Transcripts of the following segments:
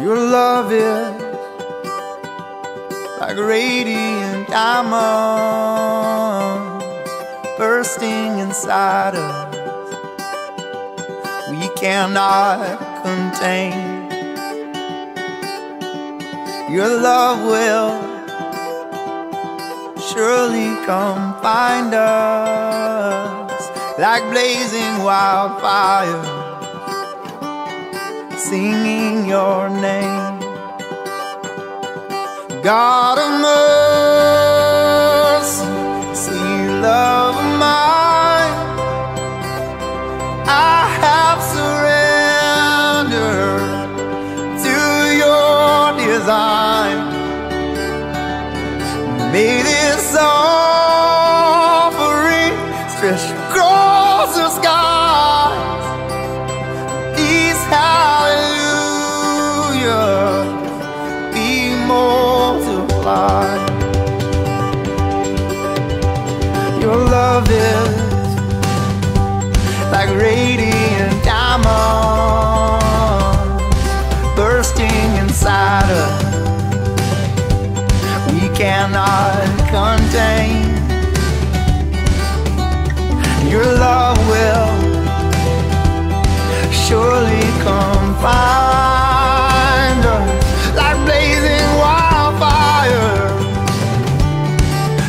Your love is like radiant diamonds bursting inside us. We cannot contain. Your love will surely come find us like blazing wildfire, singing your name. God of mercy, sweet love of mine, I have surrendered to your design. May this offering stretch across the skies. These hallelujahs be multiplied. Your love is like radiant diamonds bursting inside us. We cannot contain. Your love will surely come find us like blazing wildfire,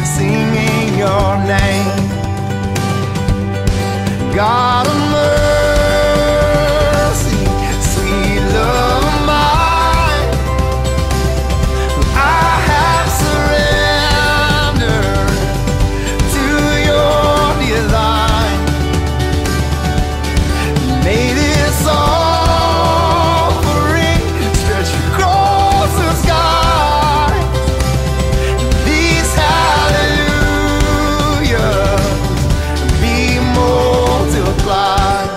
singing your name. God of mercy, sweet love of mine, I have surrendered to your design. May this offering stretch across the sky. These hallelujahs be multiplied.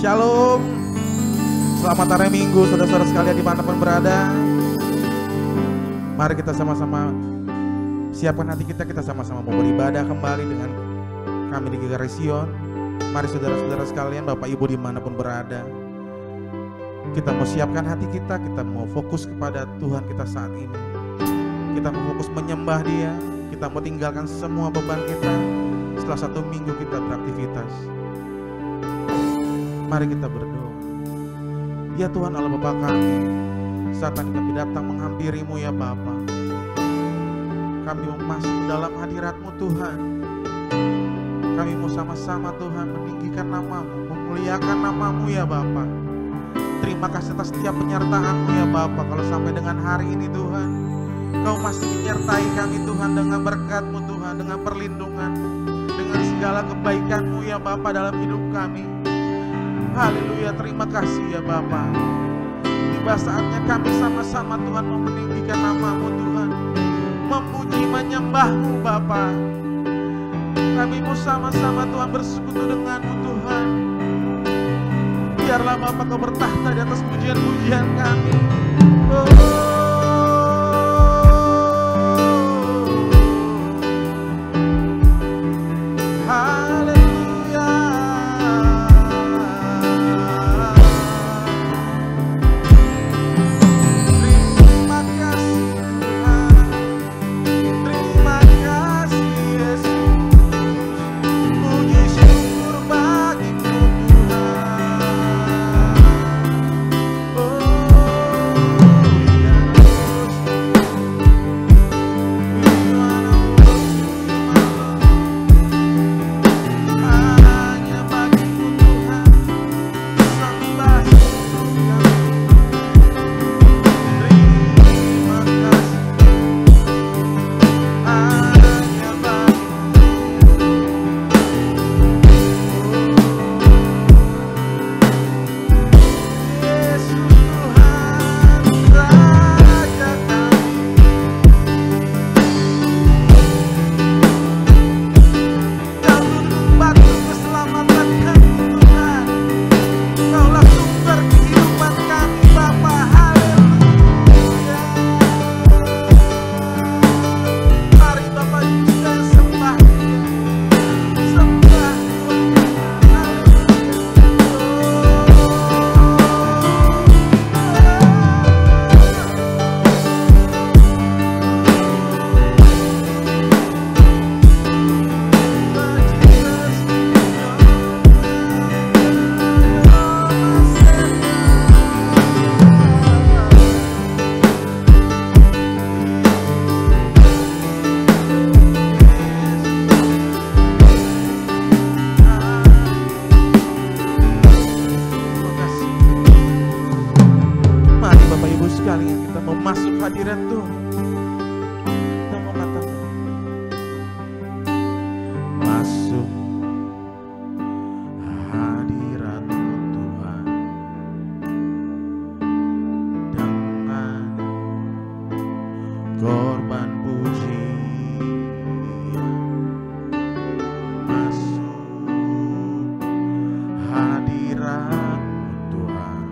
Shalom. Selamat hari Minggu saudara-saudara sekalian dimanapun berada. Mari kita sama-sama siapkan hati kita. Kita sama-sama mau beribadah kembali dengan kami di GKRI Sion. Mari saudara-saudara sekalian, Bapak Ibu dimanapun berada, kita mau siapkan hati kita. Kita mau fokus kepada Tuhan kita saat ini. Kita mau fokus menyembah Dia. Kita mau tinggalkan semua beban kita setelah 1 minggu kita beraktivitas. Mari kita berdoa. Ya Tuhan Allah Bapa kami, saat ini kami datang menghampiri-Mu ya Bapa. Kami mau masuk dalam hadirat-Mu Tuhan. Kami mau sama-sama Tuhan meninggikan nama-Mu, memuliakan nama-Mu ya Bapa. Terima kasih atas setiap penyertaan-Mu ya Bapa. Kalau sampai dengan hari ini Tuhan, Kau masih menyertai kami Tuhan dengan berkat-Mu Tuhan, dengan perlindungan, dengan segala kebaikan-Mu ya Bapa dalam hidup kami. Haleluya, terima kasih ya Bapa. Tiba saatnya kami sama-sama Tuhan mau meninggikan nama-Mu Tuhan, memuji menyembah-Mu Bapa. Kami mau sama-sama Tuhan bersekutu dengan-Mu Tuhan. Biarlah Bapa Kau bertahta di atas pujian-pujian kami. Oh mau masuk hadirat Tuhan. Kita mau katakan, masuk hadirat-Mu Tuhan dengan korban pujian. Masuk hadirat-Mu Tuhan,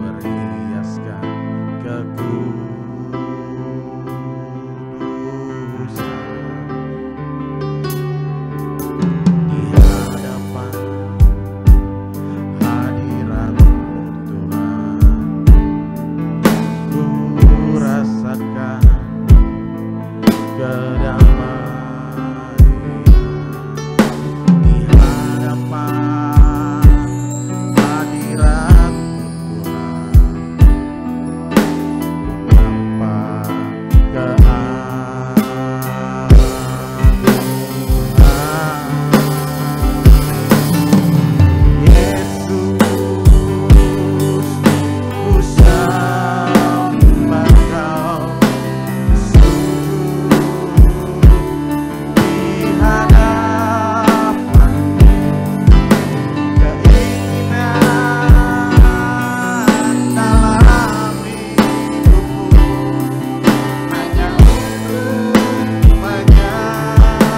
berhiaskan kekudusan di hadapan hadirat-Mu Tuhan. Ku rasakan kedamaian di hadapan hadirat-Mu Tuhan. Nampak keagungan Yesus, ku sembah Kau, sujud di hadapan keinginan dalam hidupku hanya untuk menyembah-Mu.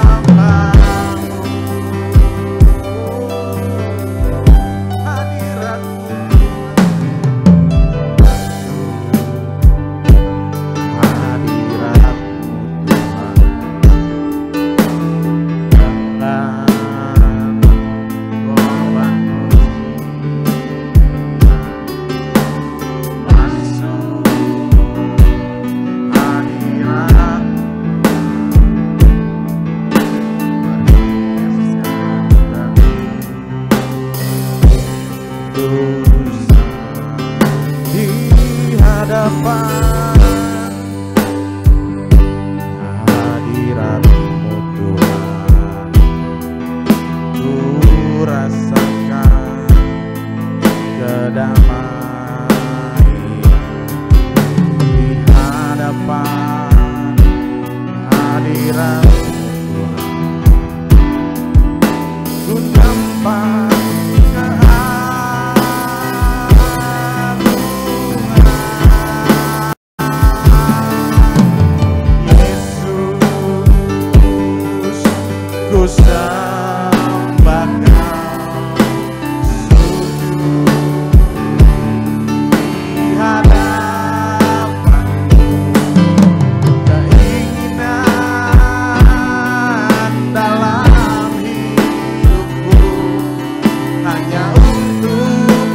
Hadirat-Mu hadirat-Mu Tuhan, ku rasakan kedamaian di hadapan hadirat-Mu Tuhan. Ku nampak Yesus, ku sembah Kau, sujud di hadapan keinginan dalam hidupku hanya untuk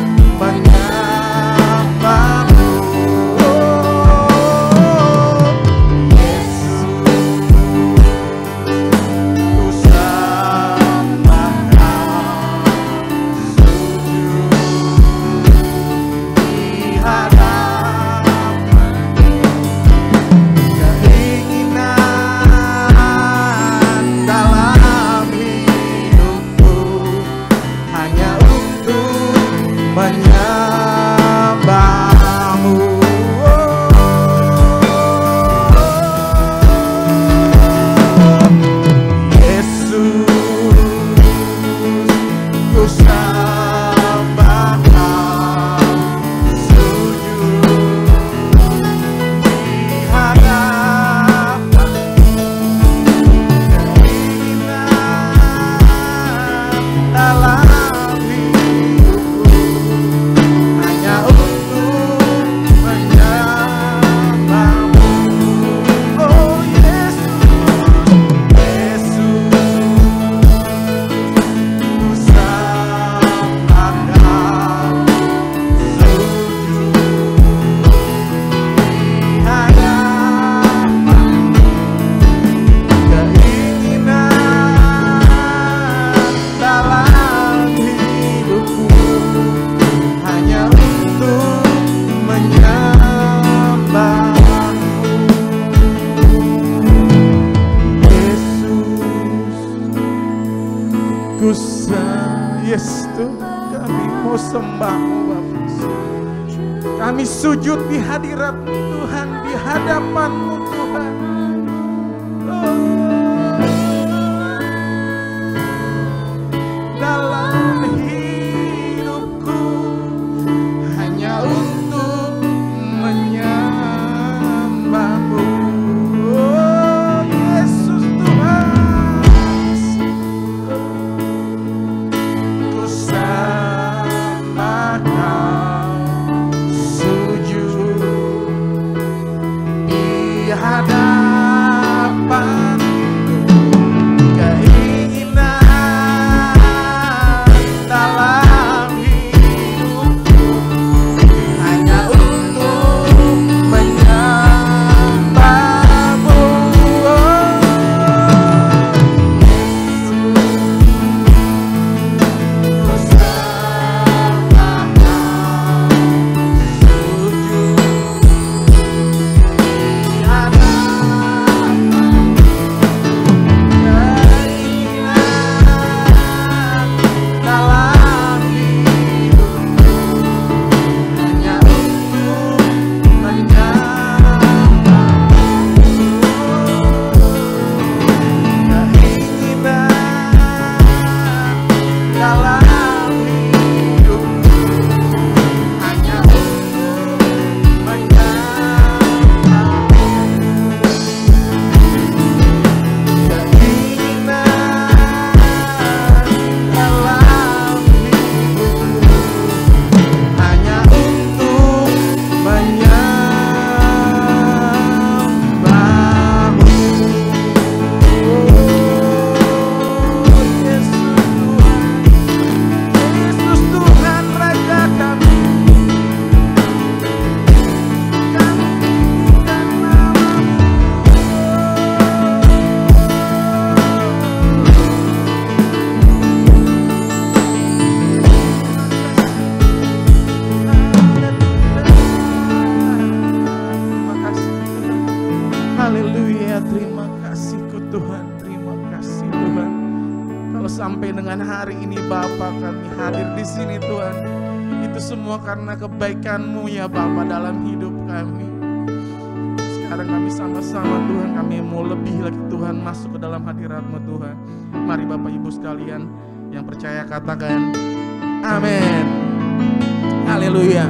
menyembah-Mu. Yesus, ku sembah Kau, sujud di hadapan keinginan dalam hidupku hanya untuk menyembah-Mu. Yesus, ku sembah Kau, sujud di hadapan keinginan dalam hidupku hanya untuk menyembah-Mu. Oh Yesus, Yesus, ku sembah Kau, sujud di hadapan keinginan dalam hidupku hanya untuk menyembah-Mu. Yesus, Yesus Tuhan, kami mau sembah-Mu Bapa. Kami Kami sujud di hadirat-Mu Tuhan, di hadapan-Mu Tuhan. Dalam hidupku hanya untuk menyembah-Mu. Yesus Tuhan, ku sembah Kau, sujud di hadapan. Haleluya, terima kasih-Ku Tuhan, terima kasih Tuhan. Kalau sampai dengan hari ini Bapa kami hadir di sini Tuhan, itu semua karena kebaikan-Mu ya Bapa dalam hidup kami. Sekarang kami sama-sama Tuhan, kami mau lebih lagi Tuhan masuk ke dalam hadirat-Mu Tuhan. Mari Bapak Ibu sekalian yang percaya katakan amin. Haleluya.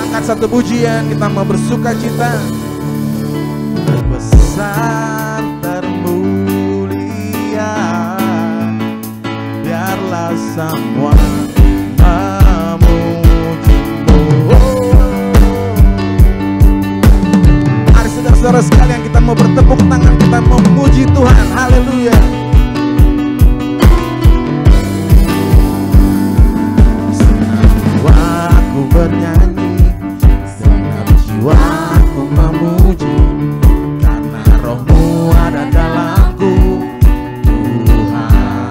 Angkat satu pujian, kita mau bersuka cita. Besar termulia, biarlah semua memuji-Mu. Mari saudara-saudara sekalian, kita mau bertepuk tangan, kita mau memuji Tuhan. Haleluya. Segenap jiwaku bernyanyi, segenap jiwaku memuji, Roh-Mu ada dalamku Tuhan.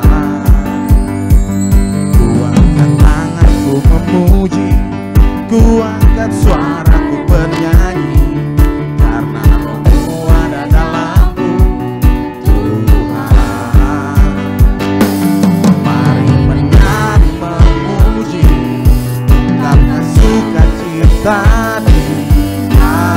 Ku angkat tanganku memuji, ku angkat suaraku bernyanyi, karena Roh-Mu ada dalamku Tuhan. Mari menyanyi memuji, karena sukacita di hati.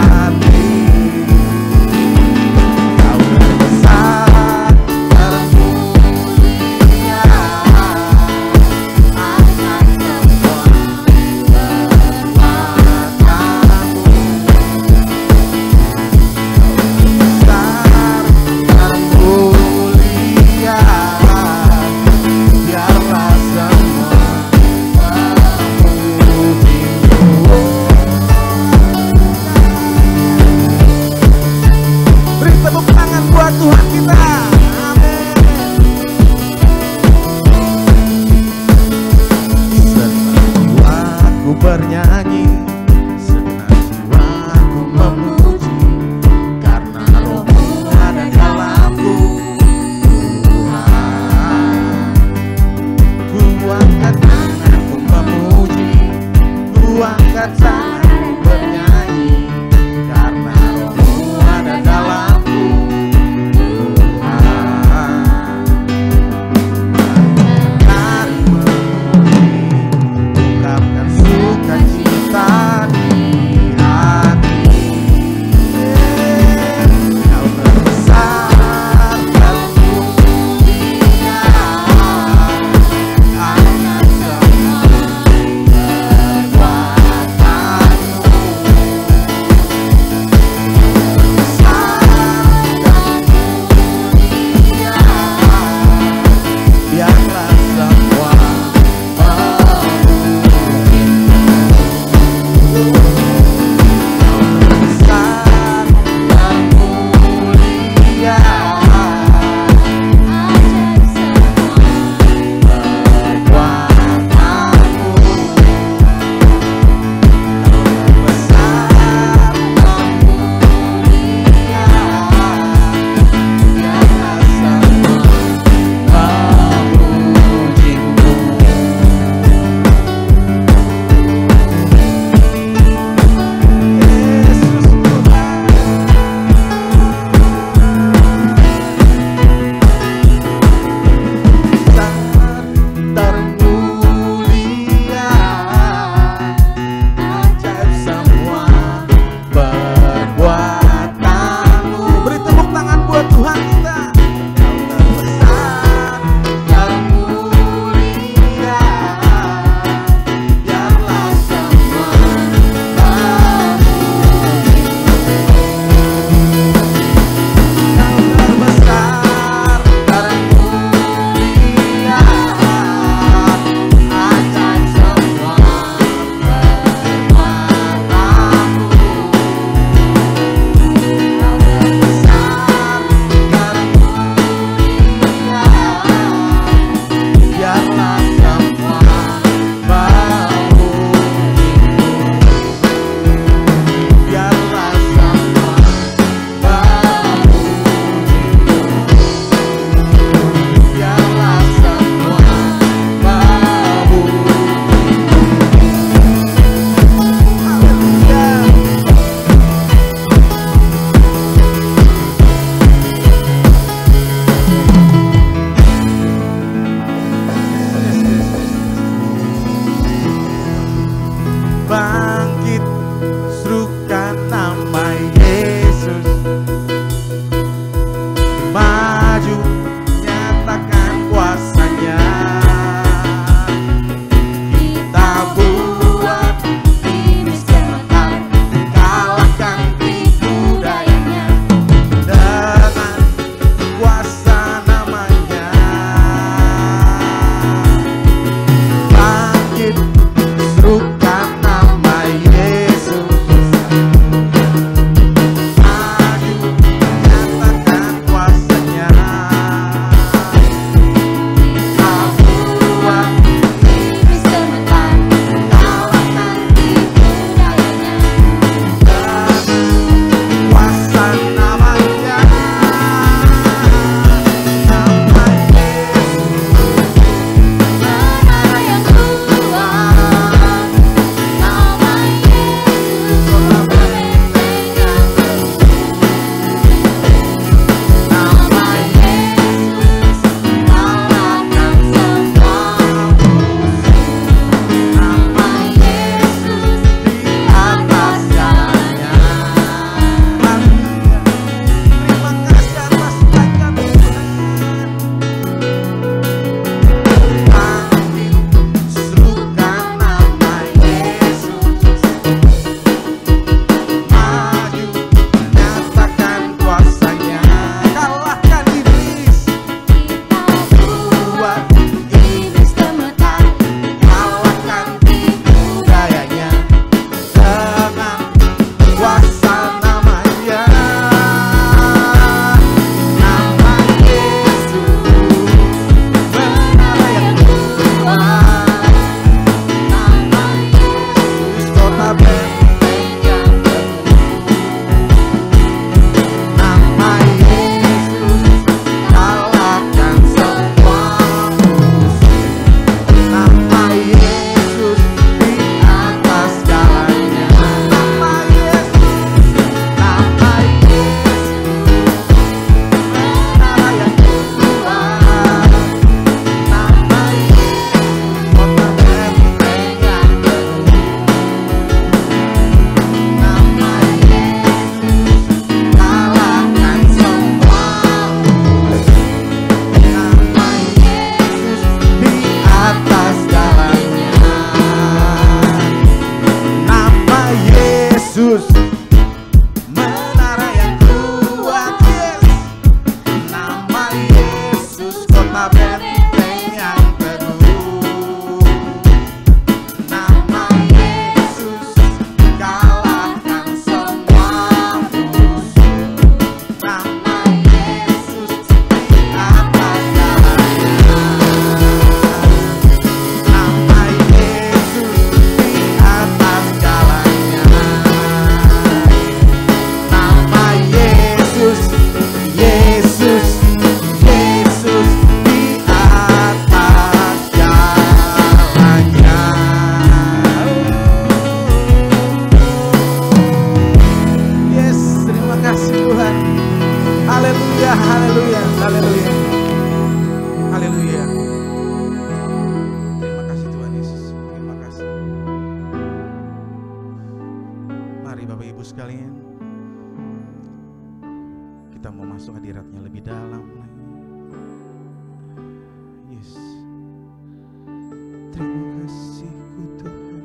haleluya, haleluya. Haleluya. Terima kasih Tuhan Yesus. Terima kasih. Mari Bapak Ibu sekalian, kita mau masuk hadiratnya lebih dalam lagi. Yes. Terima kasihku Tuhan.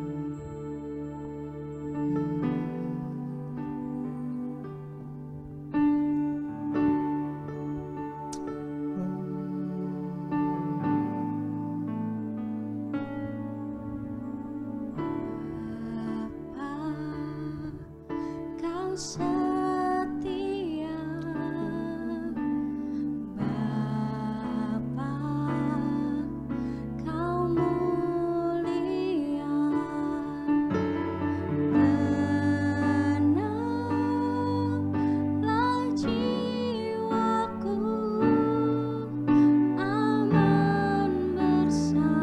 Setia Bapa, Kau mulia, tenanglah jiwaku, aman bersamamu.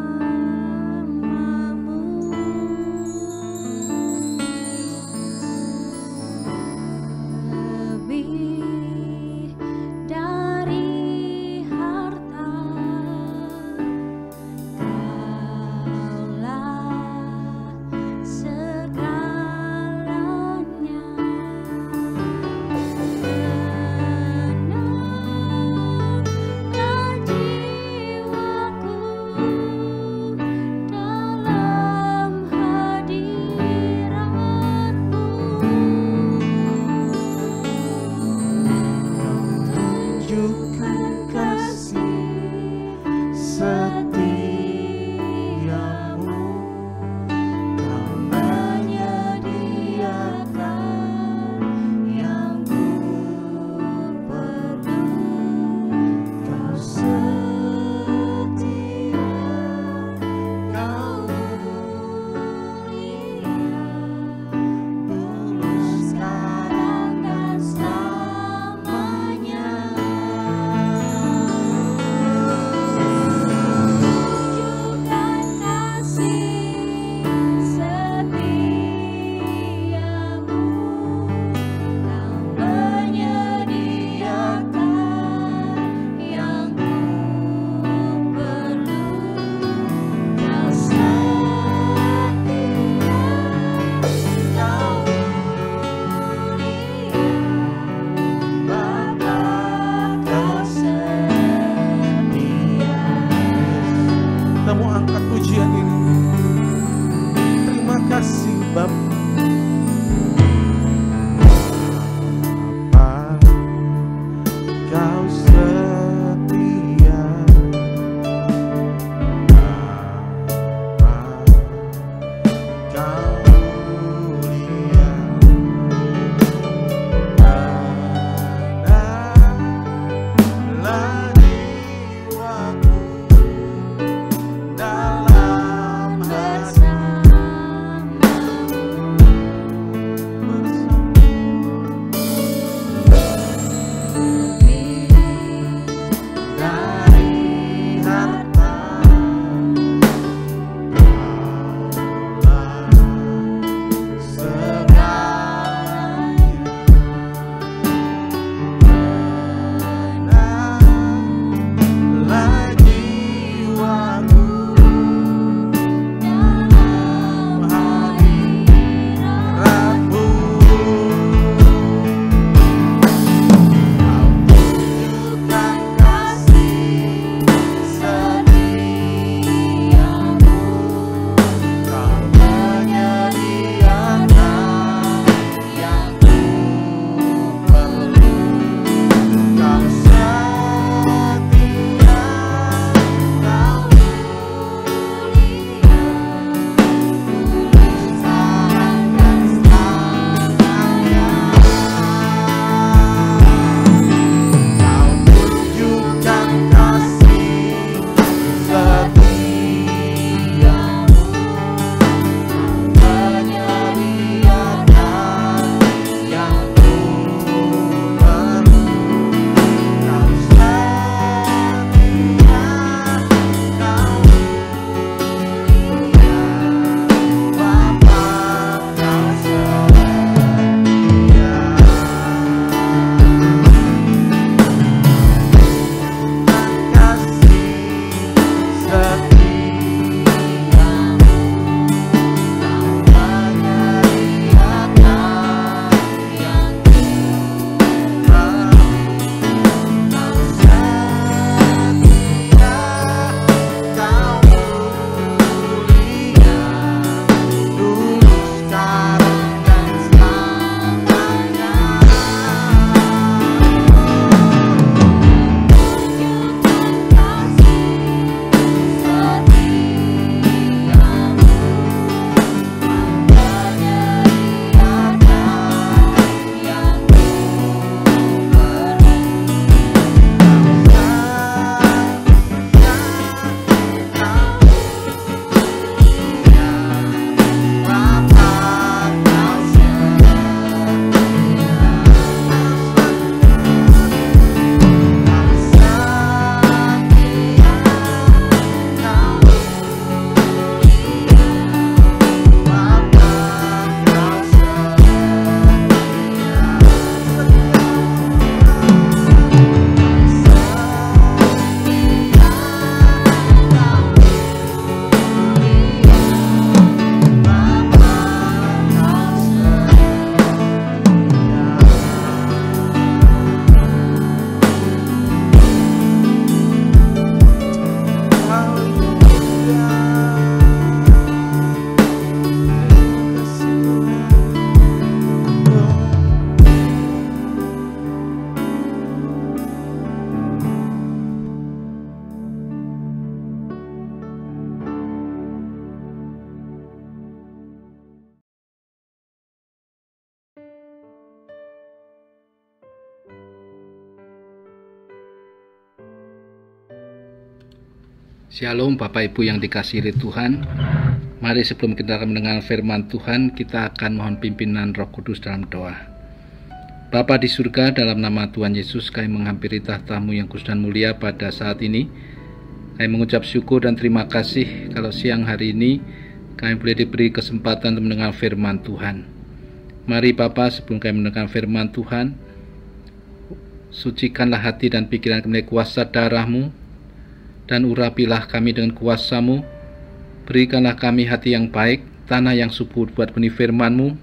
Shalom Bapak Ibu yang dikasihi oleh Tuhan. Mari sebelum kita akan mendengar firman Tuhan, kita akan mohon pimpinan Roh Kudus dalam doa. Bapa di surga, dalam nama Tuhan Yesus, kami menghampiri tahta-Mu yang kudus dan mulia pada saat ini. Kami mengucap syukur dan terima kasih kalau siang hari ini kami boleh diberi kesempatan untuk mendengar firman Tuhan. Mari Bapa, sebelum kami mendengar firman Tuhan, sucikanlah hati dan pikiran kami dengan kuasa darah-Mu, dan urapilah kami dengan kuasa-Mu. Berikanlah kami hati yang baik, tanah yang subur buat benih firman-Mu,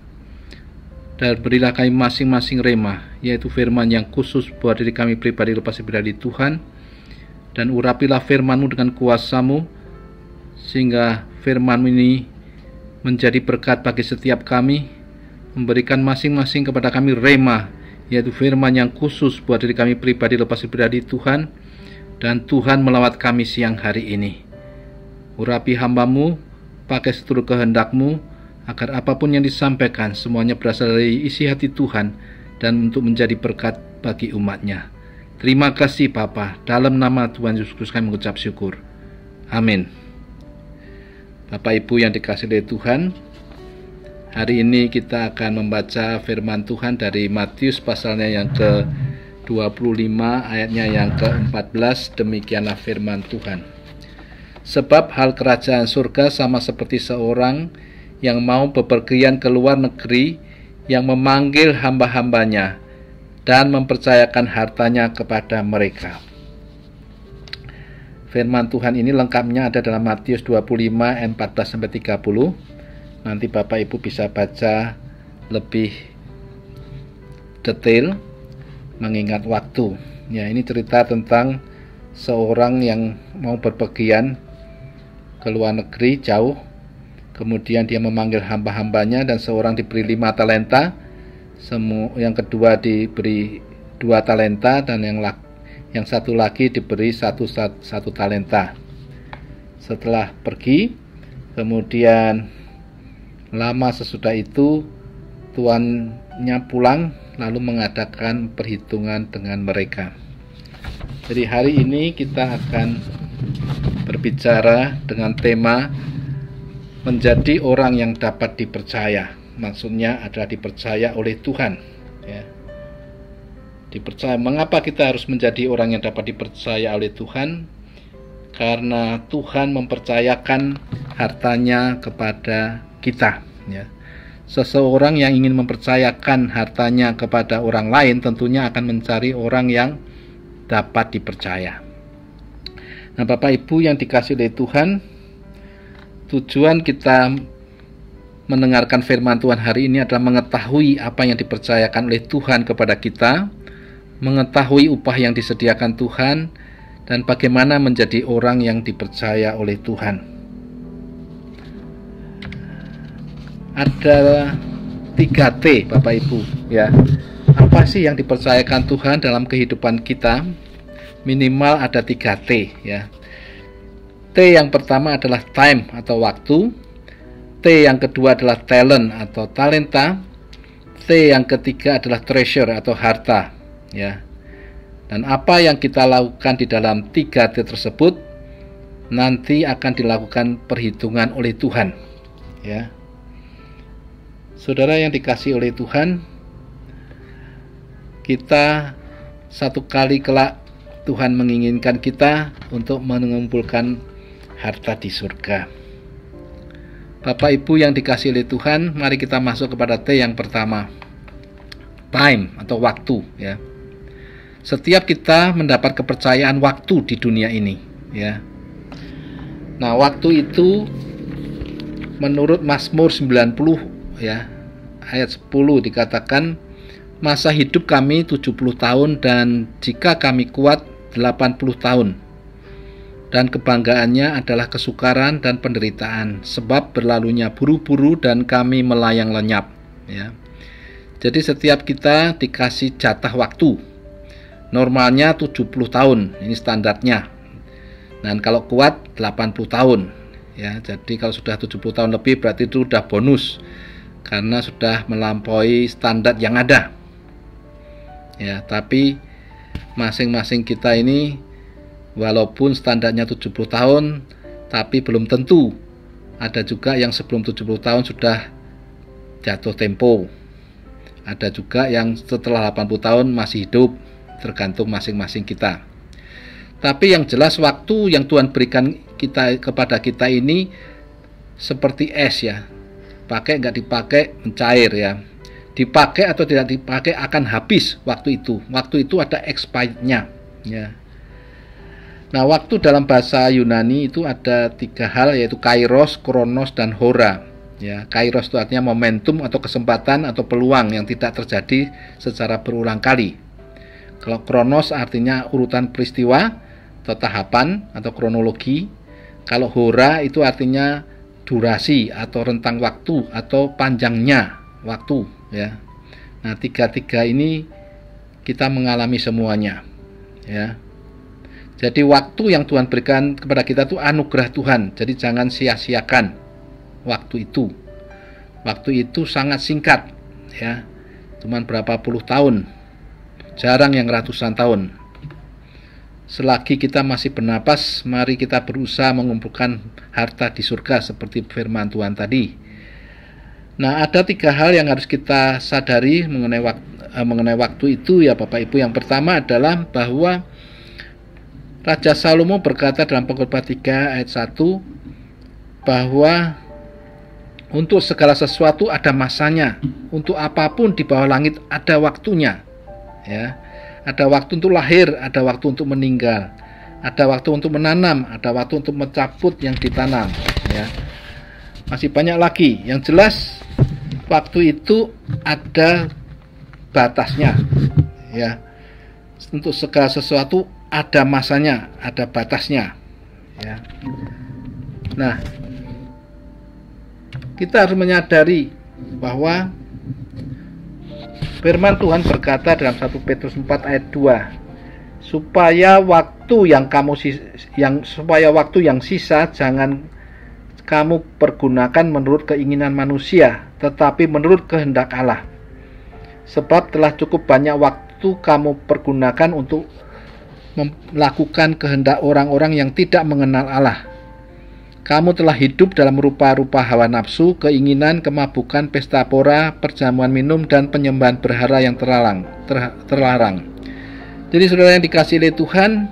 dan berilah kami masing-masing rema, yaitu firman yang khusus buat diri kami pribadi lepas dari Tuhan. Dan urapilah firman-Mu dengan kuasa-Mu, sehingga firman-Mu ini menjadi berkat bagi setiap kami, memberikan masing-masing kepada kami rema, yaitu firman yang khusus buat diri kami pribadi lepas dari Tuhan. Dan Tuhan melawat kami siang hari ini. Urapi hamba-Mu, pakai seluruh kehendak-Mu, agar apapun yang disampaikan semuanya berasal dari isi hati Tuhan dan untuk menjadi berkat bagi umat-Nya. Terima kasih Bapa, dalam nama Tuhan Yesus Kristus kami mengucap syukur. Amin. Bapak Ibu yang dikasihi oleh Tuhan, hari ini kita akan membaca firman Tuhan dari Matius pasalnya yang ke-25 ayatnya yang ke-14. Demikianlah firman Tuhan. Sebab hal kerajaan surga sama seperti seorang yang mau bepergian ke luar negeri, yang memanggil hamba-hambanya dan mempercayakan hartanya kepada mereka. Firman Tuhan ini lengkapnya ada dalam Matius 25 ayat 14-30. Nanti Bapak Ibu bisa baca lebih detail mengingat waktu. Ya, ini cerita tentang seorang yang mau berpergian ke luar negeri jauh. Kemudian dia memanggil hamba-hambanya, dan seorang diberi 5 talenta, yang kedua diberi 2 talenta, dan yang satu lagi diberi satu talenta. Setelah pergi, kemudian lama sesudah itu tuannya pulang, lalu mengadakan perhitungan dengan mereka. Jadi hari ini kita akan berbicara dengan tema menjadi orang yang dapat dipercaya. Maksudnya adalah dipercaya oleh Tuhan, ya. Dipercaya. Mengapa kita harus menjadi orang yang dapat dipercaya oleh Tuhan? Karena Tuhan mempercayakan hartanya kepada kita, ya. Seseorang yang ingin mempercayakan hartanya kepada orang lain tentunya akan mencari orang yang dapat dipercaya. Nah, Bapak Ibu yang dikasihi oleh Tuhan, tujuan kita mendengarkan firman Tuhan hari ini adalah mengetahui apa yang dipercayakan oleh Tuhan kepada kita, mengetahui upah yang disediakan Tuhan, dan bagaimana menjadi orang yang dipercaya oleh Tuhan. Ada 3T Bapak Ibu, ya. Apa sih yang dipercayakan Tuhan dalam kehidupan kita? Minimal ada 3T, ya. T yang pertama adalah time atau waktu. T yang kedua adalah talent atau talenta. T yang ketiga adalah treasure atau harta, ya. Dan apa yang kita lakukan di dalam 3T tersebut nanti akan dilakukan perhitungan oleh Tuhan, ya. Saudara yang dikasihi oleh Tuhan, kita satu kali kelak Tuhan menginginkan kita untuk mengumpulkan harta di surga. Bapak Ibu yang dikasihi oleh Tuhan, mari kita masuk kepada T yang pertama, time atau waktu, ya. Setiap kita mendapat kepercayaan waktu di dunia ini, ya. Nah, waktu itu menurut Mazmur 90, ya, ayat 10 dikatakan, masa hidup kami 70 tahun dan jika kami kuat 80 tahun. Dan kebanggaannya adalah kesukaran dan penderitaan, sebab berlalunya buru-buru dan kami melayang lenyap, ya. Jadi setiap kita dikasih jatah waktu. Normalnya 70 tahun, ini standarnya. Dan kalau kuat 80 tahun, ya. Jadi kalau sudah 70 tahun lebih berarti itu sudah bonus, karena sudah melampaui standar yang ada, ya. Tapi masing-masing kita ini Walaupun standarnya 70 tahun, tapi belum tentu. Ada juga yang sebelum 70 tahun sudah jatuh tempo. Ada juga yang setelah 80 tahun masih hidup, tergantung masing-masing kita. Tapi yang jelas waktu yang Tuhan berikan kepada kita ini seperti es ya. Pakai nggak dipakai mencair ya. Dipakai atau tidak dipakai akan habis waktu itu. Waktu itu ada expirednya ya. Nah, waktu dalam bahasa Yunani itu ada 3 hal, yaitu kairos, kronos, dan hora. Ya, kairos itu artinya momentum atau kesempatan atau peluang yang tidak terjadi secara berulang kali. Kalau kronos artinya urutan peristiwa atau tahapan atau kronologi. Kalau hora itu artinya durasi atau rentang waktu atau panjangnya waktu ya. Nah, 3 ini kita mengalami semuanya ya. Jadi waktu yang Tuhan berikan kepada kita itu anugerah Tuhan. Jadi jangan sia-siakan waktu itu. Waktu itu sangat singkat ya. Cuman berapa puluh tahun. Jarang yang ratusan tahun. Selagi kita masih bernapas, mari kita berusaha mengumpulkan harta di surga seperti firman Tuhan tadi. Nah, ada 3 hal yang harus kita sadari mengenai waktu itu ya Bapak Ibu. Yang pertama adalah bahwa Raja Salomo berkata dalam Pengkhotbah 3 ayat 1 bahwa untuk segala sesuatu ada masanya, untuk apapun di bawah langit ada waktunya. Ya. Ada waktu untuk lahir, ada waktu untuk meninggal, ada waktu untuk menanam, ada waktu untuk mencabut yang ditanam. Ya. Masih banyak lagi. Yang jelas waktu itu ada batasnya. Ya. Untuk segala sesuatu ada masanya, ada batasnya ya. Nah, kita harus menyadari bahwa firman Tuhan berkata dalam 1 Petrus 4 ayat 2, supaya waktu yang sisa jangan kamu pergunakan menurut keinginan manusia, tetapi menurut kehendak Allah. Sebab telah cukup banyak waktu kamu pergunakan untuk melakukan kehendak orang-orang yang tidak mengenal Allah. Kamu telah hidup dalam rupa-rupa hawa nafsu, keinginan, kemabukan, pesta pora, perjamuan minum, dan penyembahan berhala yang terlarang. Jadi saudara yang dikasihi oleh Tuhan,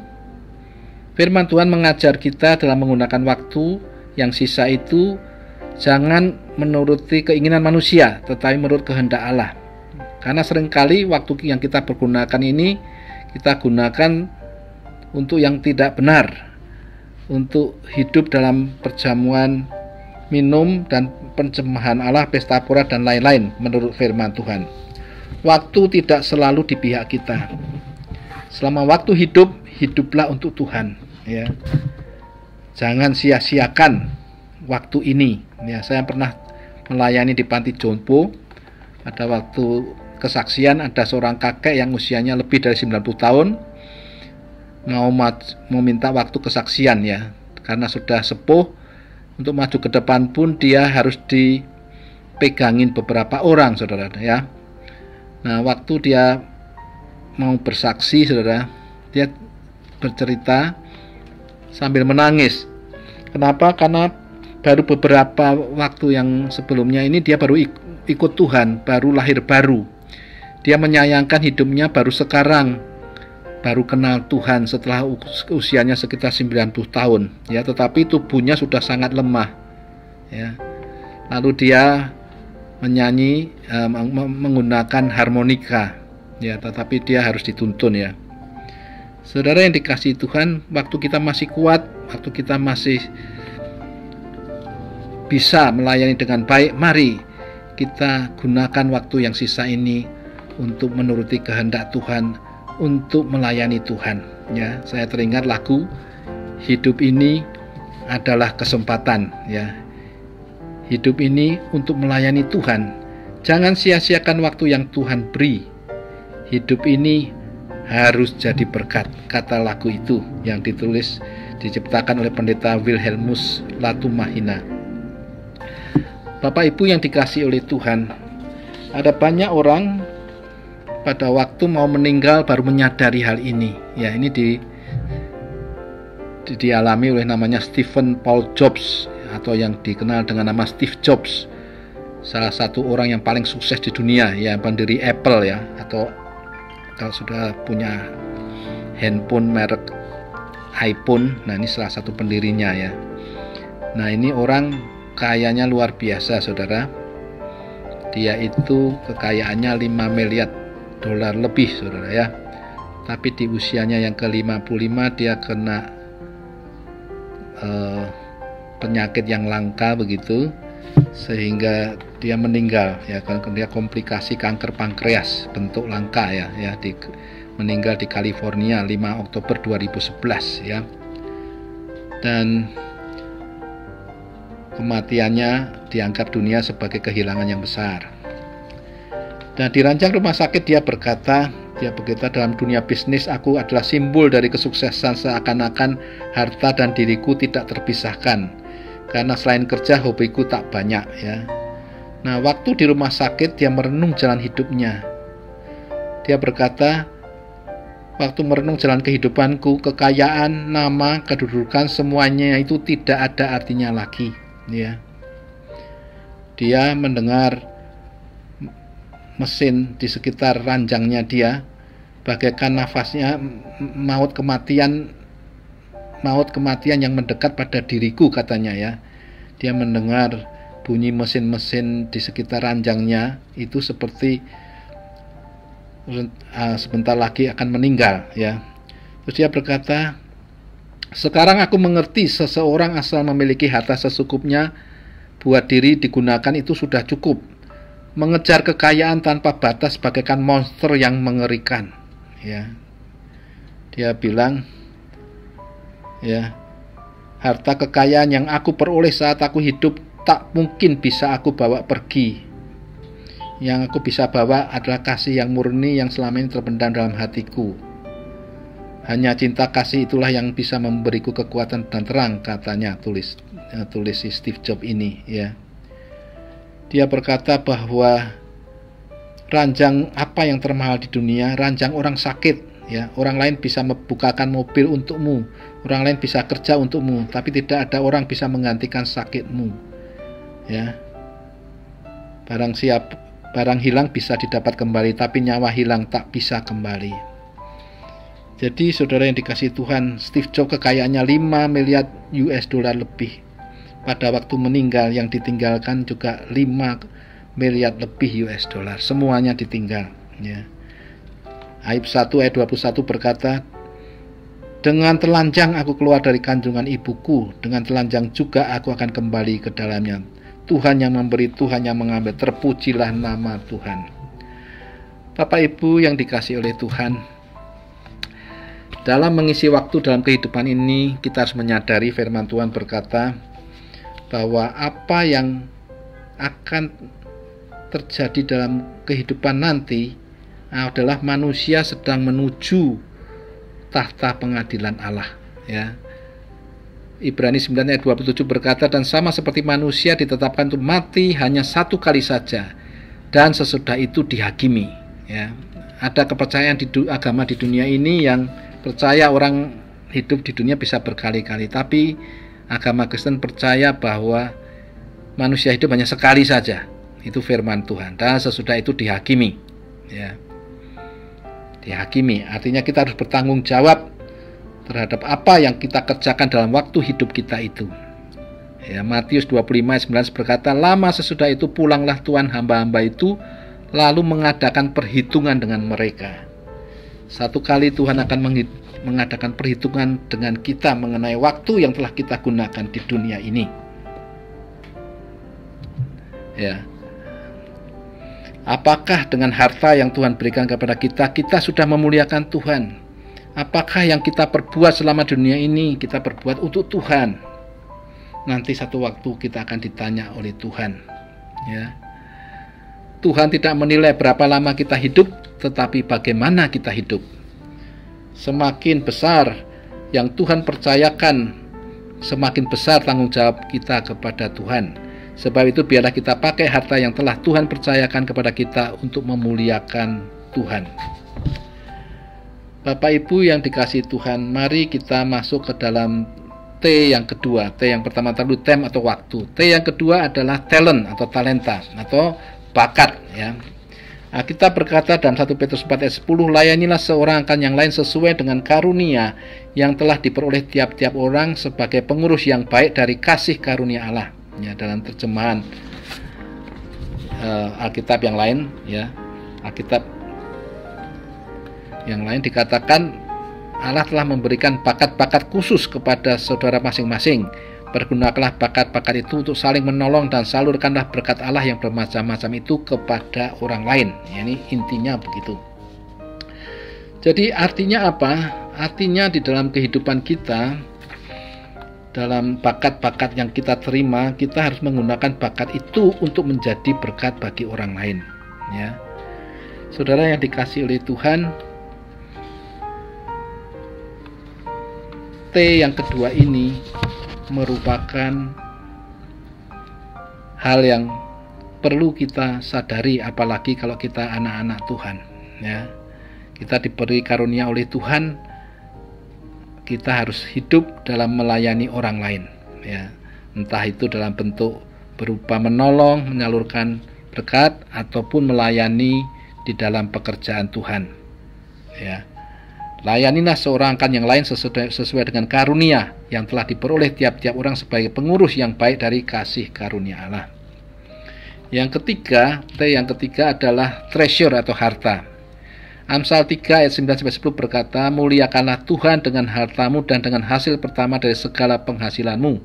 firman Tuhan mengajar kita dalam menggunakan waktu yang sisa itu jangan menuruti keinginan manusia, tetapi menurut kehendak Allah. Karena seringkali waktu yang kita pergunakan ini kita gunakan untuk yang tidak benar, untuk hidup dalam perjamuan minum dan pencemahan Allah, pesta pora dan lain-lain menurut firman Tuhan. Waktu tidak selalu di pihak kita. Selama waktu hidup, hiduplah untuk Tuhan ya. Jangan sia-siakan waktu ini ya. Saya pernah melayani di panti jompo. Pada waktu kesaksian ada seorang kakek yang usianya lebih dari 90 tahun mau minta waktu kesaksian ya, karena sudah sepuh. Untuk maju ke depan pun dia harus dipegangin beberapa orang saudara ya. Nah, waktu dia mau bersaksi saudara, dia bercerita sambil menangis. Kenapa? Karena baru beberapa waktu yang sebelumnya ini dia baru ikut Tuhan, baru lahir baru. Dia menyayangkan hidupnya baru sekarang, baru kenal Tuhan setelah usianya sekitar 90 tahun ya, tetapi tubuhnya sudah sangat lemah ya. Lalu dia menyanyi menggunakan harmonika ya, tetapi dia harus dituntun ya. Saudara yang dikasihi Tuhan, waktu kita masih kuat, waktu kita masih bisa melayani dengan baik, mari kita gunakan waktu yang sisa ini untuk menuruti kehendak Tuhan, untuk melayani Tuhan ya. Saya teringat lagu hidup ini adalah kesempatan ya. Hidup ini untuk melayani Tuhan. Jangan sia-siakan waktu yang Tuhan beri. Hidup ini harus jadi berkat, kata lagu itu yang diciptakan oleh pendeta Wilhelmus Latumahina. Bapak Ibu yang dikasihi oleh Tuhan, ada banyak orang pada waktu mau meninggal baru menyadari hal ini ya. Ini dialami oleh namanya Stephen Paul Jobs, atau yang dikenal dengan nama Steve Jobs, salah satu orang yang paling sukses di dunia, ya, pendiri Apple, ya, atau kalau sudah punya handphone merek iPhone, nah ini salah satu pendirinya, ya. Nah, ini orang kayanya luar biasa, saudara. Dia itu kekayaannya 5 miliar dolar lebih, saudara, ya. Tapi di usianya yang ke-55 dia kena penyakit yang langka begitu, sehingga dia meninggal, ya, karena dia komplikasi kanker pankreas bentuk langka, ya, meninggal di California 5 Oktober 2011, ya. Dan kematiannya dianggap dunia sebagai kehilangan yang besar. Dan di ranjang rumah sakit dia berkata, dalam dunia bisnis aku adalah simbol dari kesuksesan, seakan-akan harta dan diriku tidak terpisahkan. Karena selain kerja, hobiku tak banyak, ya. Nah, waktu di rumah sakit dia merenung jalan hidupnya. Dia berkata, waktu merenung jalan kehidupanku, kekayaan, nama, kedudukan, semuanya itu tidak ada artinya lagi, ya. Dia mendengar mesin di sekitar ranjangnya dia, bagaikan nafasnya maut kematian yang mendekat pada diriku, katanya, ya. Dia mendengar bunyi mesin-mesin di sekitar ranjangnya itu seperti sebentar lagi akan meninggal, ya. Terus dia berkata, sekarang aku mengerti, seseorang asal memiliki harta secukupnya buat diri digunakan itu sudah cukup. Mengejar kekayaan tanpa batas bagaikan monster yang mengerikan, ya. Dia bilang, ya, harta kekayaan yang aku peroleh saat aku hidup tak mungkin bisa aku bawa pergi. Yang aku bisa bawa adalah kasih yang murni yang selama ini terpendam dalam hatiku. Hanya cinta kasih itulah yang bisa memberiku kekuatan dan terang, katanya, tulis si Steve Jobs ini, ya. Dia berkata bahwa ranjang apa yang termahal di dunia? Ranjang orang sakit, ya. Orang lain bisa membukakan mobil untukmu, orang lain bisa kerja untukmu, tapi tidak ada orang bisa menggantikan sakitmu, ya. Barang hilang bisa didapat kembali, tapi nyawa hilang tak bisa kembali. Jadi saudara yang dikasihi Tuhan, Steve Jobs kekayaannya 5 miliar US dollar lebih. Pada waktu meninggal yang ditinggalkan juga 5 miliar lebih US dollar. Semuanya ditinggal, ya. Ayub 1 ayat 21 berkata, dengan telanjang aku keluar dari kandungan ibuku, dengan telanjang juga aku akan kembali ke dalamnya. Tuhan yang memberi, Tuhan yang mengambil, terpujilah nama Tuhan. Bapak Ibu yang dikasihi oleh Tuhan, dalam mengisi waktu dalam kehidupan ini, kita harus menyadari firman Tuhan berkata bahwa apa yang akan terjadi dalam kehidupan nanti adalah manusia sedang menuju tahta pengadilan Allah, ya. Ibrani 9 ayat 27 berkata, dan sama seperti manusia ditetapkan untuk mati hanya satu kali saja, dan sesudah itu dihakimi, ya. Ada kepercayaan di agama di dunia ini yang percaya orang hidup di dunia bisa berkali-kali, tapi agama Kristen percaya bahwa manusia hidup hanya sekali saja. Itu firman Tuhan. Dan sesudah itu dihakimi, ya. Dihakimi artinya kita harus bertanggung jawab terhadap apa yang kita kerjakan dalam waktu hidup kita itu, ya. Matius 25 ayat 19 berkata, lama sesudah itu pulanglah Tuhan hamba-hamba itu lalu mengadakan perhitungan dengan mereka. Satu kali Tuhan akan mengadakan perhitungan dengan kita mengenai waktu yang telah kita gunakan di dunia ini, ya. Apakah dengan harta yang Tuhan berikan kepada kita, kita sudah memuliakan Tuhan? Apakah yang kita perbuat selama dunia ini kita perbuat untuk Tuhan? Nanti satu waktu kita akan ditanya oleh Tuhan, ya. Tuhan tidak menilai berapa lama kita hidup, tetapi bagaimana kita hidup. Semakin besar yang Tuhan percayakan, semakin besar tanggung jawab kita kepada Tuhan. Sebab itu biarlah kita pakai harta yang telah Tuhan percayakan kepada kita untuk memuliakan Tuhan. Bapak Ibu yang dikasihi Tuhan, mari kita masuk ke dalam T yang kedua. T yang pertama tadi time atau waktu. T yang kedua adalah talent atau talenta atau bakat, ya. Kita berkata dalam 1 Petrus 4 ayat 10, layanilah seorang akan yang lain sesuai dengan karunia yang telah diperoleh tiap-tiap orang sebagai pengurus yang baik dari kasih karunia Allah. Ya, dalam terjemahan Alkitab yang lain, ya, Alkitab yang lain dikatakan Allah telah memberikan bakat-bakat khusus kepada saudara masing-masing. Pergunakanlah bakat-bakat itu untuk saling menolong dan salurkanlah berkat Allah yang bermacam-macam itu kepada orang lain. Ya, ini intinya begitu. Jadi artinya apa? Artinya di dalam kehidupan kita, dalam bakat-bakat yang kita terima, kita harus menggunakan bakat itu untuk menjadi berkat bagi orang lain. Ya, saudara yang dikasihi oleh Tuhan, T yang kedua ini merupakan hal yang perlu kita sadari, apalagi kalau kita anak-anak Tuhan, ya. Kita diberi karunia oleh Tuhan, kita harus hidup dalam melayani orang lain, ya. Entah itu dalam bentuk berupa menolong, menyalurkan berkat, ataupun melayani di dalam pekerjaan Tuhan, ya. Layanilah seorang akan yang lain sesuai dengan karunia yang telah diperoleh tiap-tiap orang sebagai pengurus yang baik dari kasih karunia Allah. Yang ketiga, T yang ketiga adalah treasure atau harta. Amsal 3 ayat 9-10 berkata, muliakanlah Tuhan dengan hartamu dan dengan hasil pertama dari segala penghasilanmu.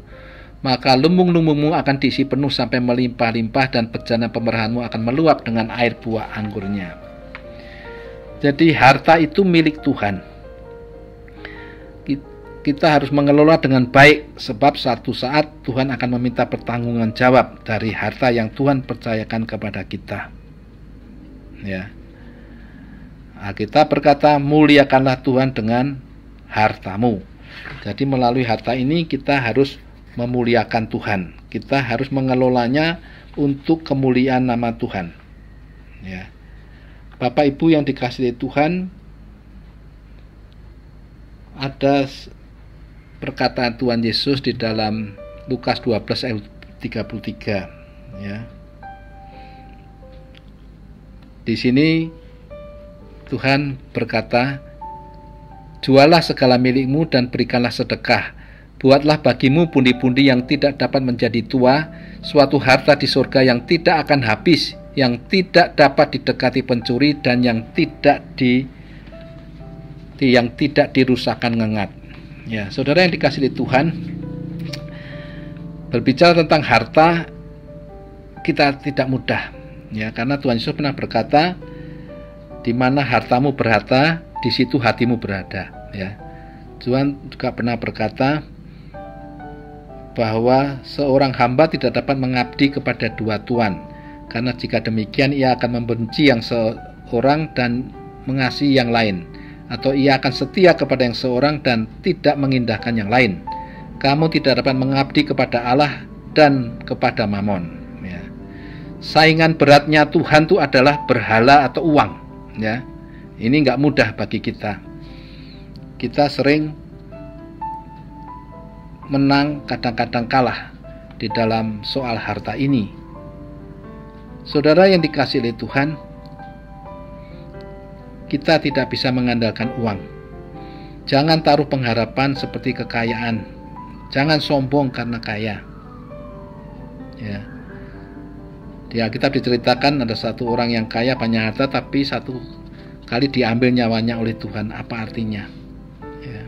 Maka lumbung-lumbungmu akan diisi penuh sampai melimpah-limpah dan bejana pemerahanmu akan meluap dengan air buah anggurnya. Jadi harta itu milik Tuhan. Kita harus mengelola dengan baik, sebab suatu saat Tuhan akan meminta pertanggungjawaban jawab dari harta yang Tuhan percayakan kepada kita. Ya. Kita berkata, muliakanlah Tuhan dengan hartamu. Jadi melalui harta ini kita harus memuliakan Tuhan. Kita harus mengelolanya untuk kemuliaan nama Tuhan. Ya. Bapak Ibu yang dikasihi Tuhan, ada perkataan Tuhan Yesus di dalam Lukas 12 ayat 33, ya. Di sini Tuhan berkata, jualah segala milikmu dan berikanlah sedekah. Buatlah bagimu pundi-pundi yang tidak dapat menjadi tua, suatu harta di surga yang tidak akan habis, yang tidak dapat didekati pencuri dan yang tidak dirusakkan ngengat. Ya, saudara yang dikasihi Tuhan, berbicara tentang harta kita tidak mudah, ya, karena Tuhan Yesus pernah berkata, di mana hartamu berada, di situ hatimu berada. Ya, Tuhan juga pernah berkata bahwa seorang hamba tidak dapat mengabdi kepada dua tuan. Karena jika demikian ia akan membenci yang seorang dan mengasihi yang lain, atau ia akan setia kepada yang seorang dan tidak mengindahkan yang lain. Kamu tidak dapat mengabdi kepada Allah dan kepada Mamon. Ya. Saingan beratnya Tuhan itu adalah berhala atau uang. Ya. Ini nggak mudah bagi kita. Kita sering menang, kadang-kadang kalah di dalam soal harta ini. Saudara yang dikasihi oleh Tuhan, kita tidak bisa mengandalkan uang. Jangan taruh pengharapan seperti kekayaan. Jangan sombong karena kaya. Ya. Di Alkitab diceritakan ada satu orang yang kaya banyak harta, tapi satu kali diambil nyawanya oleh Tuhan. Apa artinya? Ya.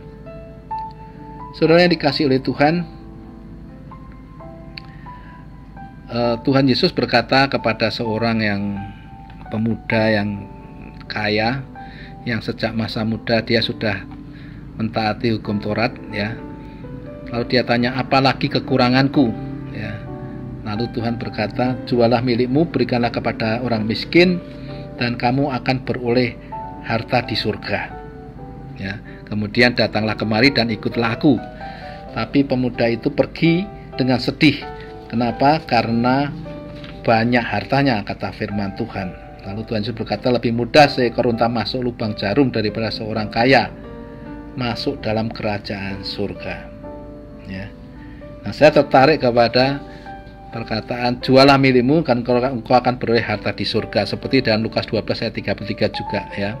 Saudara yang dikasihi oleh Tuhan, Tuhan Yesus berkata kepada seorang yang pemuda yang kaya, yang sejak masa muda dia sudah mentaati hukum Taurat, ya. Lalu dia tanya, apalagi kekuranganku, ya. Lalu Tuhan berkata, jualah milikmu, berikanlah kepada orang miskin, dan kamu akan beroleh harta di surga. Ya. Kemudian datanglah kemari dan ikutlah aku. Tapi pemuda itu pergi dengan sedih. Kenapa? Karena banyak hartanya, kata firman Tuhan. Lalu Tuhan Yesus berkata, lebih mudah seekor unta masuk lubang jarum daripada seorang kaya masuk dalam kerajaan surga. ya. Nah, saya tertarik kepada perkataan jualah milikmu kan engkau akan beroleh harta di surga, seperti dalam Lukas 12 ayat 33 juga ya.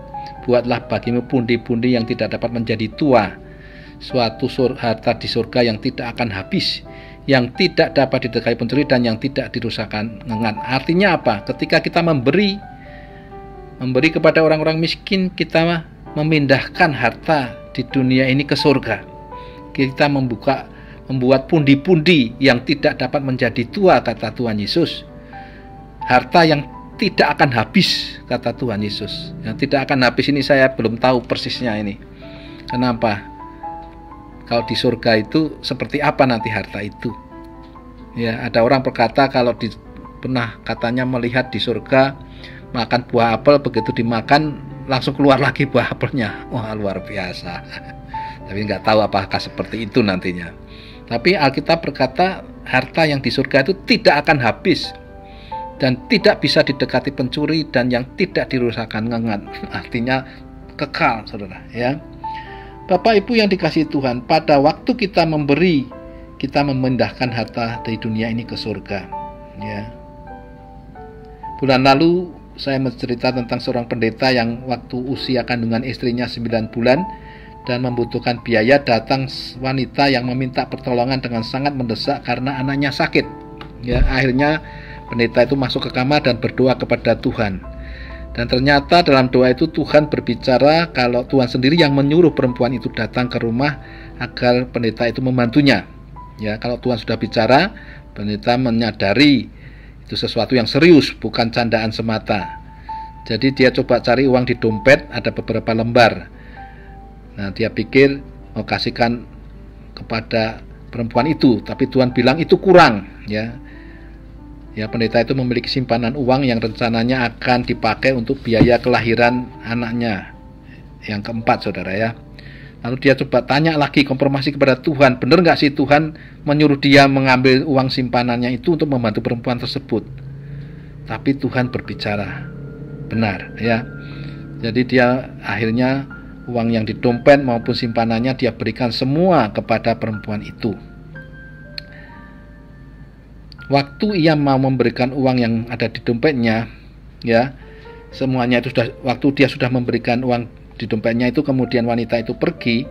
Buatlah bagimu pundi-pundi yang tidak dapat menjadi tua, suatu harta di surga yang tidak akan habis, yang tidak dapat didekai pencuri dan yang tidak dirusakkan ngengat. Artinya apa? Ketika kita memberi kepada orang-orang miskin, kita memindahkan harta di dunia ini ke surga. Kita membuat pundi-pundi yang tidak dapat menjadi tua, kata Tuhan Yesus. Harta yang tidak akan habis, kata Tuhan Yesus. Yang tidak akan habis ini saya belum tahu persisnya ini. Kenapa? Kalau di surga itu seperti apa nanti harta itu? Ya, ada orang berkata kalau pernah katanya melihat di surga makan buah apel, begitu dimakan langsung keluar lagi buah apelnya. Wah, luar biasa. Tapi nggak tahu apakah seperti itu nantinya. Tapi Alkitab berkata harta yang di surga itu tidak akan habis dan tidak bisa didekati pencuri dan yang tidak dirusakkan ngengat. Artinya kekal, saudara. Ya, Bapak Ibu yang dikasihi Tuhan, pada waktu kita memberi, kita memindahkan harta dari dunia ini ke surga. Ya. Bulan lalu saya mencerita tentang seorang pendeta yang waktu usia kandungan istrinya 9 bulan dan membutuhkan biaya, datang wanita yang meminta pertolongan dengan sangat mendesak karena anaknya sakit. Ya, akhirnya pendeta itu masuk ke kamar dan berdoa kepada Tuhan. Dan ternyata dalam doa itu Tuhan berbicara kalau Tuhan sendiri yang menyuruh perempuan itu datang ke rumah agar pendeta itu membantunya. Ya, kalau Tuhan sudah bicara, pendeta menyadari itu sesuatu yang serius, bukan candaan semata. Jadi dia coba cari uang di dompet, ada beberapa lembar. Nah, dia pikir mau kasihkan kepada perempuan itu, tapi Tuhan bilang itu kurang, ya. Ya, pendeta itu memiliki simpanan uang yang rencananya akan dipakai untuk biaya kelahiran anaknya yang keempat, saudara ya. Lalu dia coba tanya lagi, konfirmasi kepada Tuhan, benar nggak sih Tuhan menyuruh dia mengambil uang simpanannya itu untuk membantu perempuan tersebut? Tapi Tuhan berbicara benar, ya. Jadi dia akhirnya uang yang di dompet maupun simpanannya dia berikan semua kepada perempuan itu. Waktu ia mau memberikan uang yang ada di dompetnya, ya, semuanya itu sudah, waktu dia sudah memberikan uang di dompetnya itu, kemudian wanita itu pergi.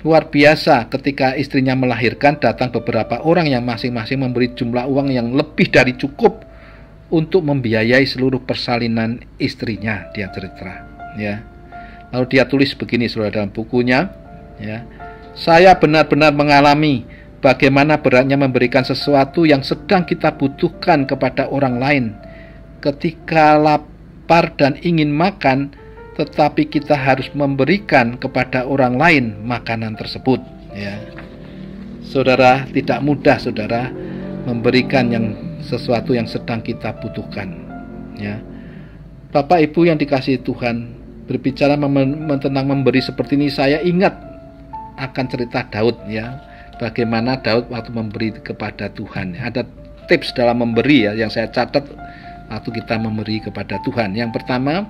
Luar biasa, ketika istrinya melahirkan, datang beberapa orang yang masing-masing memberi jumlah uang yang lebih dari cukup untuk membiayai seluruh persalinan istrinya, dia cerita, ya. Lalu dia tulis begini, saudara, dalam bukunya, ya. Saya benar-benar mengalami bagaimana beratnya memberikan sesuatu yang sedang kita butuhkan kepada orang lain. Ketika lapar dan ingin makan, tetapi kita harus memberikan kepada orang lain makanan tersebut, ya. Saudara, tidak mudah, saudara, memberikan sesuatu yang sedang kita butuhkan, ya. Bapak Ibu yang dikasihi Tuhan, berbicara tentang memberi seperti ini, saya ingat akan cerita Daud, ya. Bagaimana Daud waktu memberi kepada Tuhan. Ada tips dalam memberi, ya, yang saya catat waktu kita memberi kepada Tuhan. Yang pertama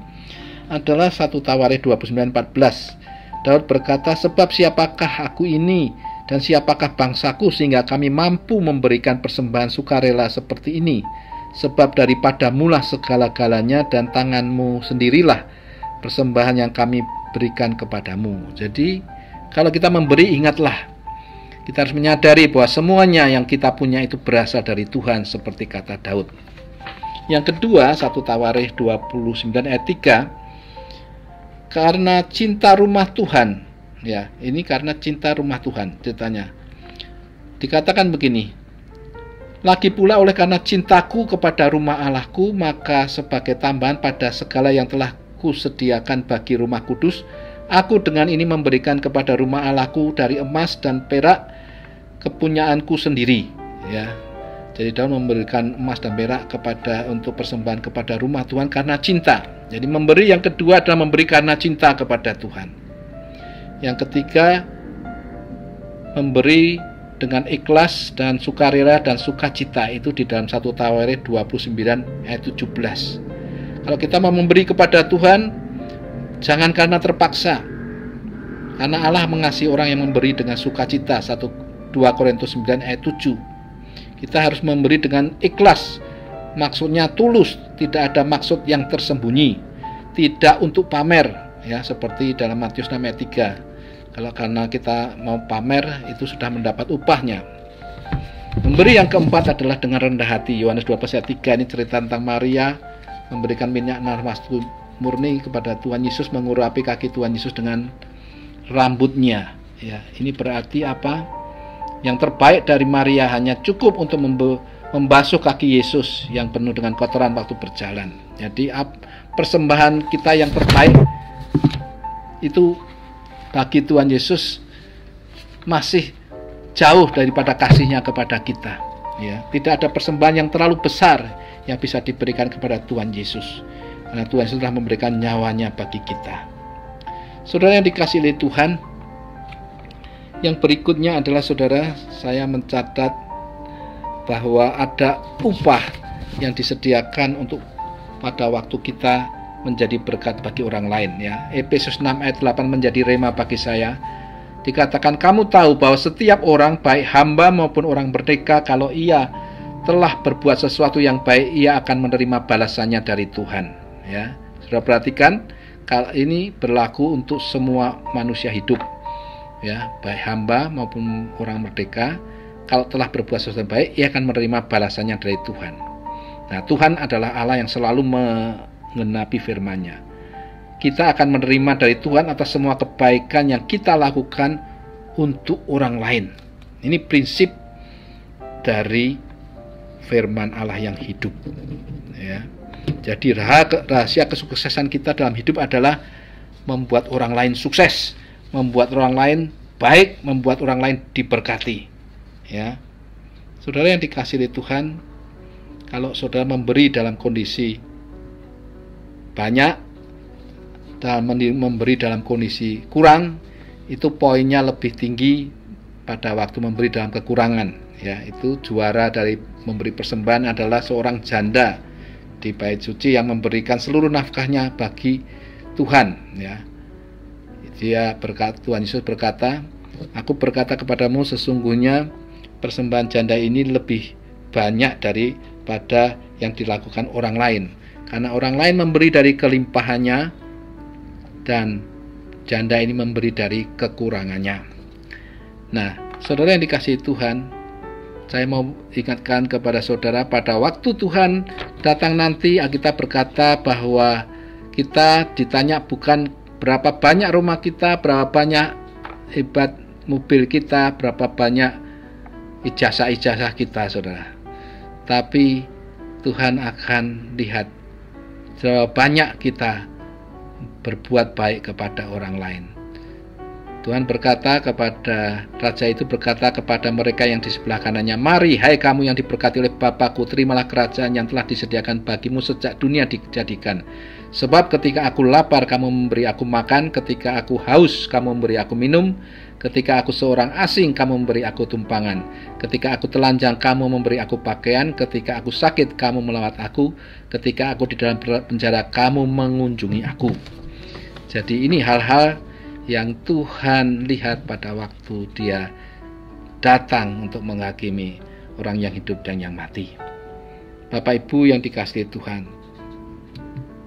adalah 1 Tawarikh 29:14. Daud berkata, sebab siapakah aku ini dan siapakah bangsaku sehingga kami mampu memberikan persembahan sukarela seperti ini? Sebab daripadamulah segala-galanya dan tanganmu sendirilah persembahan yang kami berikan kepadamu. Jadi kalau kita memberi, ingatlah, kita harus menyadari bahwa semuanya yang kita punya itu berasal dari Tuhan, seperti kata Daud. Yang kedua, 1 Tawarikh 29 ayat 3. Karena cinta rumah Tuhan, ya, ini karena cinta rumah Tuhan ceritanya. Dikatakan begini, lagi pula oleh karena cintaku kepada rumah Allahku, maka sebagai tambahan pada segala yang telah kusediakan bagi rumah kudus, aku dengan ini memberikan kepada rumah Allahku dari emas dan perak kepunyaanku sendiri, ya. Jadi Daud memberikan emas dan perak untuk persembahan kepada rumah Tuhan karena cinta. Jadi memberi yang kedua adalah memberi karena cinta kepada Tuhan. Yang ketiga, memberi dengan ikhlas dan sukarela dan sukacita, itu di dalam 1 Tawarikh 29 ayat 17. Kalau kita mau memberi kepada Tuhan, jangan karena terpaksa. Karena Allah mengasihi orang yang memberi dengan sukacita. 1 2 Korintus 9 ayat 7. Kita harus memberi dengan ikhlas, maksudnya tulus, tidak ada maksud yang tersembunyi, tidak untuk pamer, ya, seperti dalam Matius 6 ayat 3. Kalau karena kita mau pamer, itu sudah mendapat upahnya. Memberi yang keempat adalah dengan rendah hati. Yohanes 12 ayat 3, ini cerita tentang Maria memberikan minyak narwastu murni kepada Tuhan Yesus, mengurapi kaki Tuhan Yesus dengan rambutnya. Ya, ini berarti apa? Yang terbaik dari Maria hanya cukup untuk membasuh kaki Yesus yang penuh dengan kotoran waktu berjalan. Jadi persembahan kita yang terbaik itu bagi Tuhan Yesus masih jauh daripada kasihnya kepada kita. Ya, tidak ada persembahan yang terlalu besar yang bisa diberikan kepada Tuhan Yesus, karena Tuhan Yesus telah memberikan nyawanya bagi kita. Saudara yang dikasihi oleh Tuhan, yang berikutnya adalah saudara, saya mencatat bahwa ada upah yang disediakan untuk pada waktu kita menjadi berkat bagi orang lain, ya. Efesus 6 ayat 8 menjadi rema bagi saya. Dikatakan, kamu tahu bahwa setiap orang, baik hamba maupun orang merdeka, kalau ia telah berbuat sesuatu yang baik, ia akan menerima balasannya dari Tuhan, ya. Sudah perhatikan, kalau ini berlaku untuk semua manusia hidup, ya, baik hamba maupun orang merdeka. Kalau telah berbuat sesuatu yang baik, ia akan menerima balasannya dari Tuhan. Nah, Tuhan adalah Allah yang selalu mengenapi firman-Nya. Kita akan menerima dari Tuhan atas semua kebaikan yang kita lakukan untuk orang lain. Ini prinsip dari firman Allah yang hidup, ya. Jadi rahasia kesuksesan kita dalam hidup adalah membuat orang lain sukses, membuat orang lain baik, membuat orang lain diberkati, ya. Saudara yang dikasihi Tuhan, kalau saudara memberi dalam kondisi banyak dan memberi dalam kondisi kurang, itu poinnya lebih tinggi pada waktu memberi dalam kekurangan, ya. Itu juara dari memberi persembahan adalah seorang janda di bait suci yang memberikan seluruh nafkahnya bagi Tuhan, ya. Tuhan Yesus berkata, aku berkata kepadamu, sesungguhnya persembahan janda ini lebih banyak daripada yang dilakukan orang lain, karena orang lain memberi dari kelimpahannya dan janda ini memberi dari kekurangannya. Nah, saudara yang dikasihi Tuhan, saya mau ingatkan kepada saudara, pada waktu Tuhan datang nanti, Alkitab berkata bahwa kita ditanya bukan berapa banyak rumah kita, berapa banyak hebat mobil kita, berapa banyak ijazah-ijazah kita, saudara. Tapi Tuhan akan lihat seberapa banyak kita berbuat baik kepada orang lain. Tuhan berkata kepada raja itu, berkata kepada mereka yang di sebelah kanannya, mari hai kamu yang diberkati oleh Bapakku, terimalah kerajaan yang telah disediakan bagimu sejak dunia dijadikan. Sebab ketika aku lapar, kamu memberi aku makan, ketika aku haus, kamu memberi aku minum, ketika aku seorang asing, kamu memberi aku tumpangan, ketika aku telanjang, kamu memberi aku pakaian, ketika aku sakit, kamu melawat aku, ketika aku di dalam penjara, kamu mengunjungi aku. Jadi ini hal-hal yang Tuhan lihat pada waktu Dia datang untuk menghakimi orang yang hidup dan yang mati. Bapak Ibu yang dikasihi Tuhan,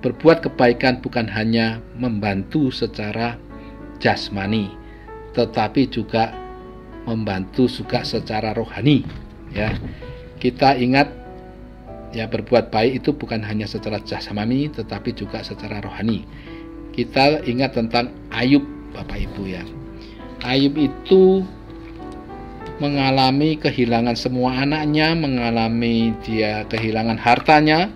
berbuat kebaikan bukan hanya membantu secara jasmani, tetapi juga membantu juga secara rohani, ya. Kita ingat, ya, berbuat baik itu bukan hanya secara jasmani tetapi juga secara rohani. Kita ingat tentang Ayub, Bapak Ibu, ya. Ayub itu mengalami kehilangan semua anaknya, mengalami dia kehilangan hartanya,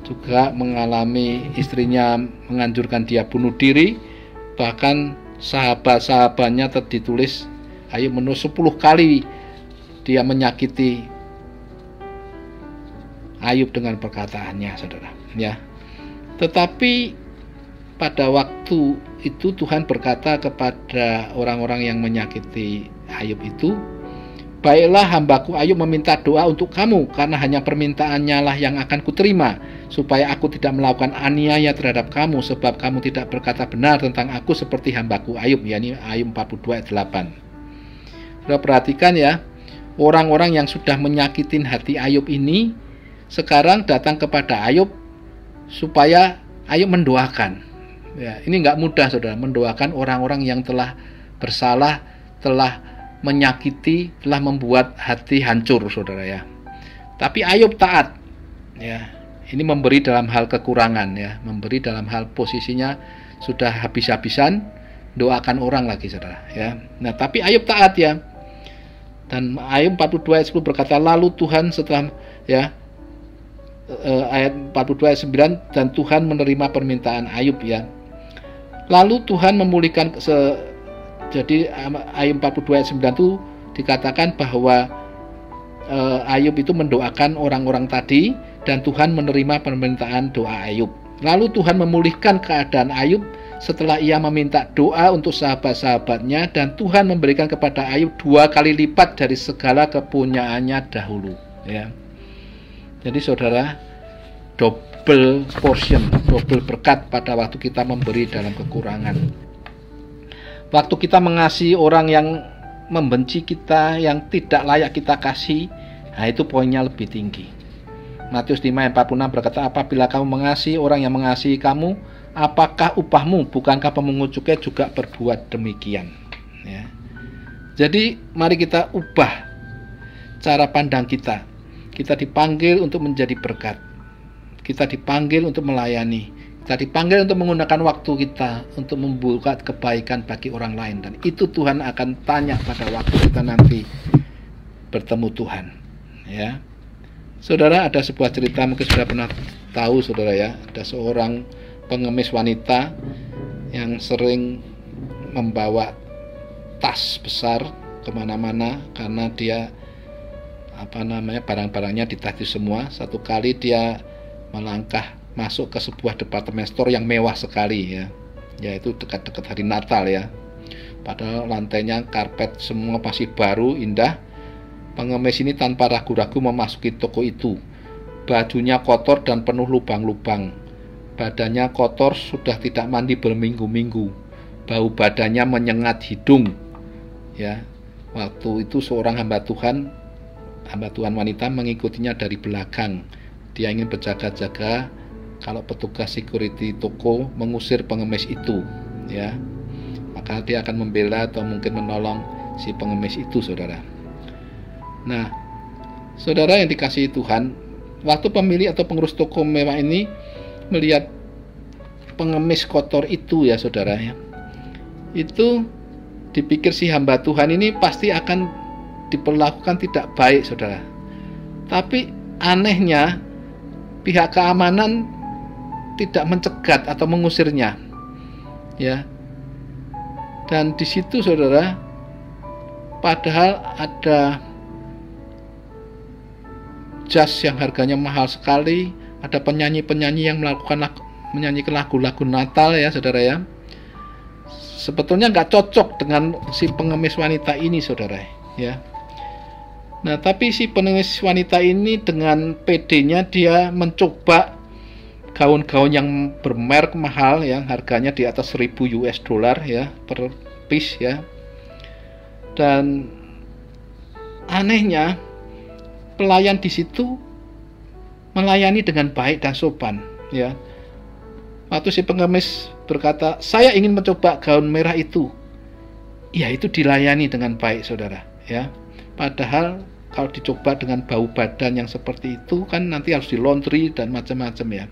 juga mengalami istrinya menganjurkan dia bunuh diri. Bahkan sahabat-sahabatnya ditulis Ayub menurut 10 kali dia menyakiti Ayub dengan perkataannya, saudara, ya. Tetapi pada waktu itu Tuhan berkata kepada orang-orang yang menyakiti Ayub itu, baiklah hambaku Ayub meminta doa untuk kamu, karena hanya permintaannya lah yang akan kuterima, supaya aku tidak melakukan aniaya terhadap kamu, sebab kamu tidak berkata benar tentang aku seperti hambaku Ayub, yakni Ayub 42 ayat 8. Sudah perhatikan, ya, orang-orang yang sudah menyakitin hati Ayub ini sekarang datang kepada Ayub supaya Ayub mendoakan. Ya, ini nggak mudah, saudara, mendoakan orang-orang yang telah bersalah, telah menyakiti, telah membuat hati hancur, saudara ya. Tapi Ayub taat, ya. Ini memberi dalam hal kekurangan, ya, memberi dalam hal posisinya sudah habis-habisan, doakan orang lagi, saudara, ya. Nah, tapi Ayub taat, ya. Dan Ayub 42 ayat 10 berkata, lalu Tuhan setelah, ya, ayat 42 ayat 9, dan Tuhan menerima permintaan Ayub, ya. Lalu Tuhan memulihkan jadi Ayub 42 ayat 9 itu dikatakan bahwa Ayub itu mendoakan orang-orang tadi dan Tuhan menerima permintaan doa Ayub. Lalu Tuhan memulihkan keadaan Ayub setelah ia meminta doa untuk sahabat-sahabatnya, dan Tuhan memberikan kepada Ayub 2 kali lipat dari segala kepunyaannya dahulu, ya. Jadi saudara, double portion, double berkat pada waktu kita memberi dalam kekurangan. Waktu kita mengasihi orang yang membenci kita, yang tidak layak kita kasih, nah itu poinnya lebih tinggi. Matius 5 ayat 46 berkata, apabila kamu mengasihi orang yang mengasihi kamu, apakah upahmu? Bukankah pemungut cukai juga berbuat demikian? Ya. Jadi mari kita ubah cara pandang kita. Kita dipanggil untuk menjadi berkat. Kita dipanggil untuk melayani. Kita dipanggil untuk menggunakan waktu kita untuk membuka kebaikan bagi orang lain. Dan itu Tuhan akan tanya pada waktu kita nanti bertemu Tuhan, ya. Saudara, ada sebuah cerita, mungkin sudah pernah tahu, saudara, ya. Ada seorang pengemis wanita yang sering membawa tas besar kemana-mana karena dia barang-barangnya ditagih semua. Satu kali dia melangkah masuk ke sebuah departemen store yang mewah sekali, ya, yaitu dekat-dekat hari Natal, ya. Padahal lantainya karpet semua masih baru, indah. Pengemis ini tanpa ragu-ragu memasuki toko itu. Bajunya kotor dan penuh lubang-lubang. Badannya kotor, sudah tidak mandi berminggu-minggu. Bau badannya menyengat hidung, ya. Waktu itu seorang hamba Tuhan wanita mengikutinya dari belakang. Dia ingin berjaga-jaga kalau petugas security toko mengusir pengemis itu, ya. Maka dia akan membela atau mungkin menolong si pengemis itu, saudara. Nah, saudara yang dikasihi Tuhan, waktu pemilik atau pengurus toko mewah ini melihat pengemis kotor itu, ya saudara, ya, itu dipikir si hamba Tuhan ini pasti akan diperlakukan tidak baik, saudara. Tapi anehnya pihak keamanan tidak mencegat atau mengusirnya, ya. Dan di situ, saudara, padahal ada jas yang harganya mahal sekali, ada penyanyi-penyanyi yang menyanyikan lagu-lagu Natal, ya saudara, ya. Sebetulnya nggak cocok dengan si pengemis wanita ini, saudara, ya. Nah, tapi si pengemis wanita ini dengan PD-nya dia mencoba gaun-gaun yang bermerek mahal, yang harganya di atas $1.000 ya per piece, ya. Dan anehnya pelayan di situ melayani dengan baik dan sopan, ya. Waktu si pengemis berkata, saya ingin mencoba gaun merah itu, ya, itu dilayani dengan baik, saudara, ya. Padahal kalau dicoba dengan bau badan yang seperti itu kan nanti harus di laundry dan macam-macam, ya.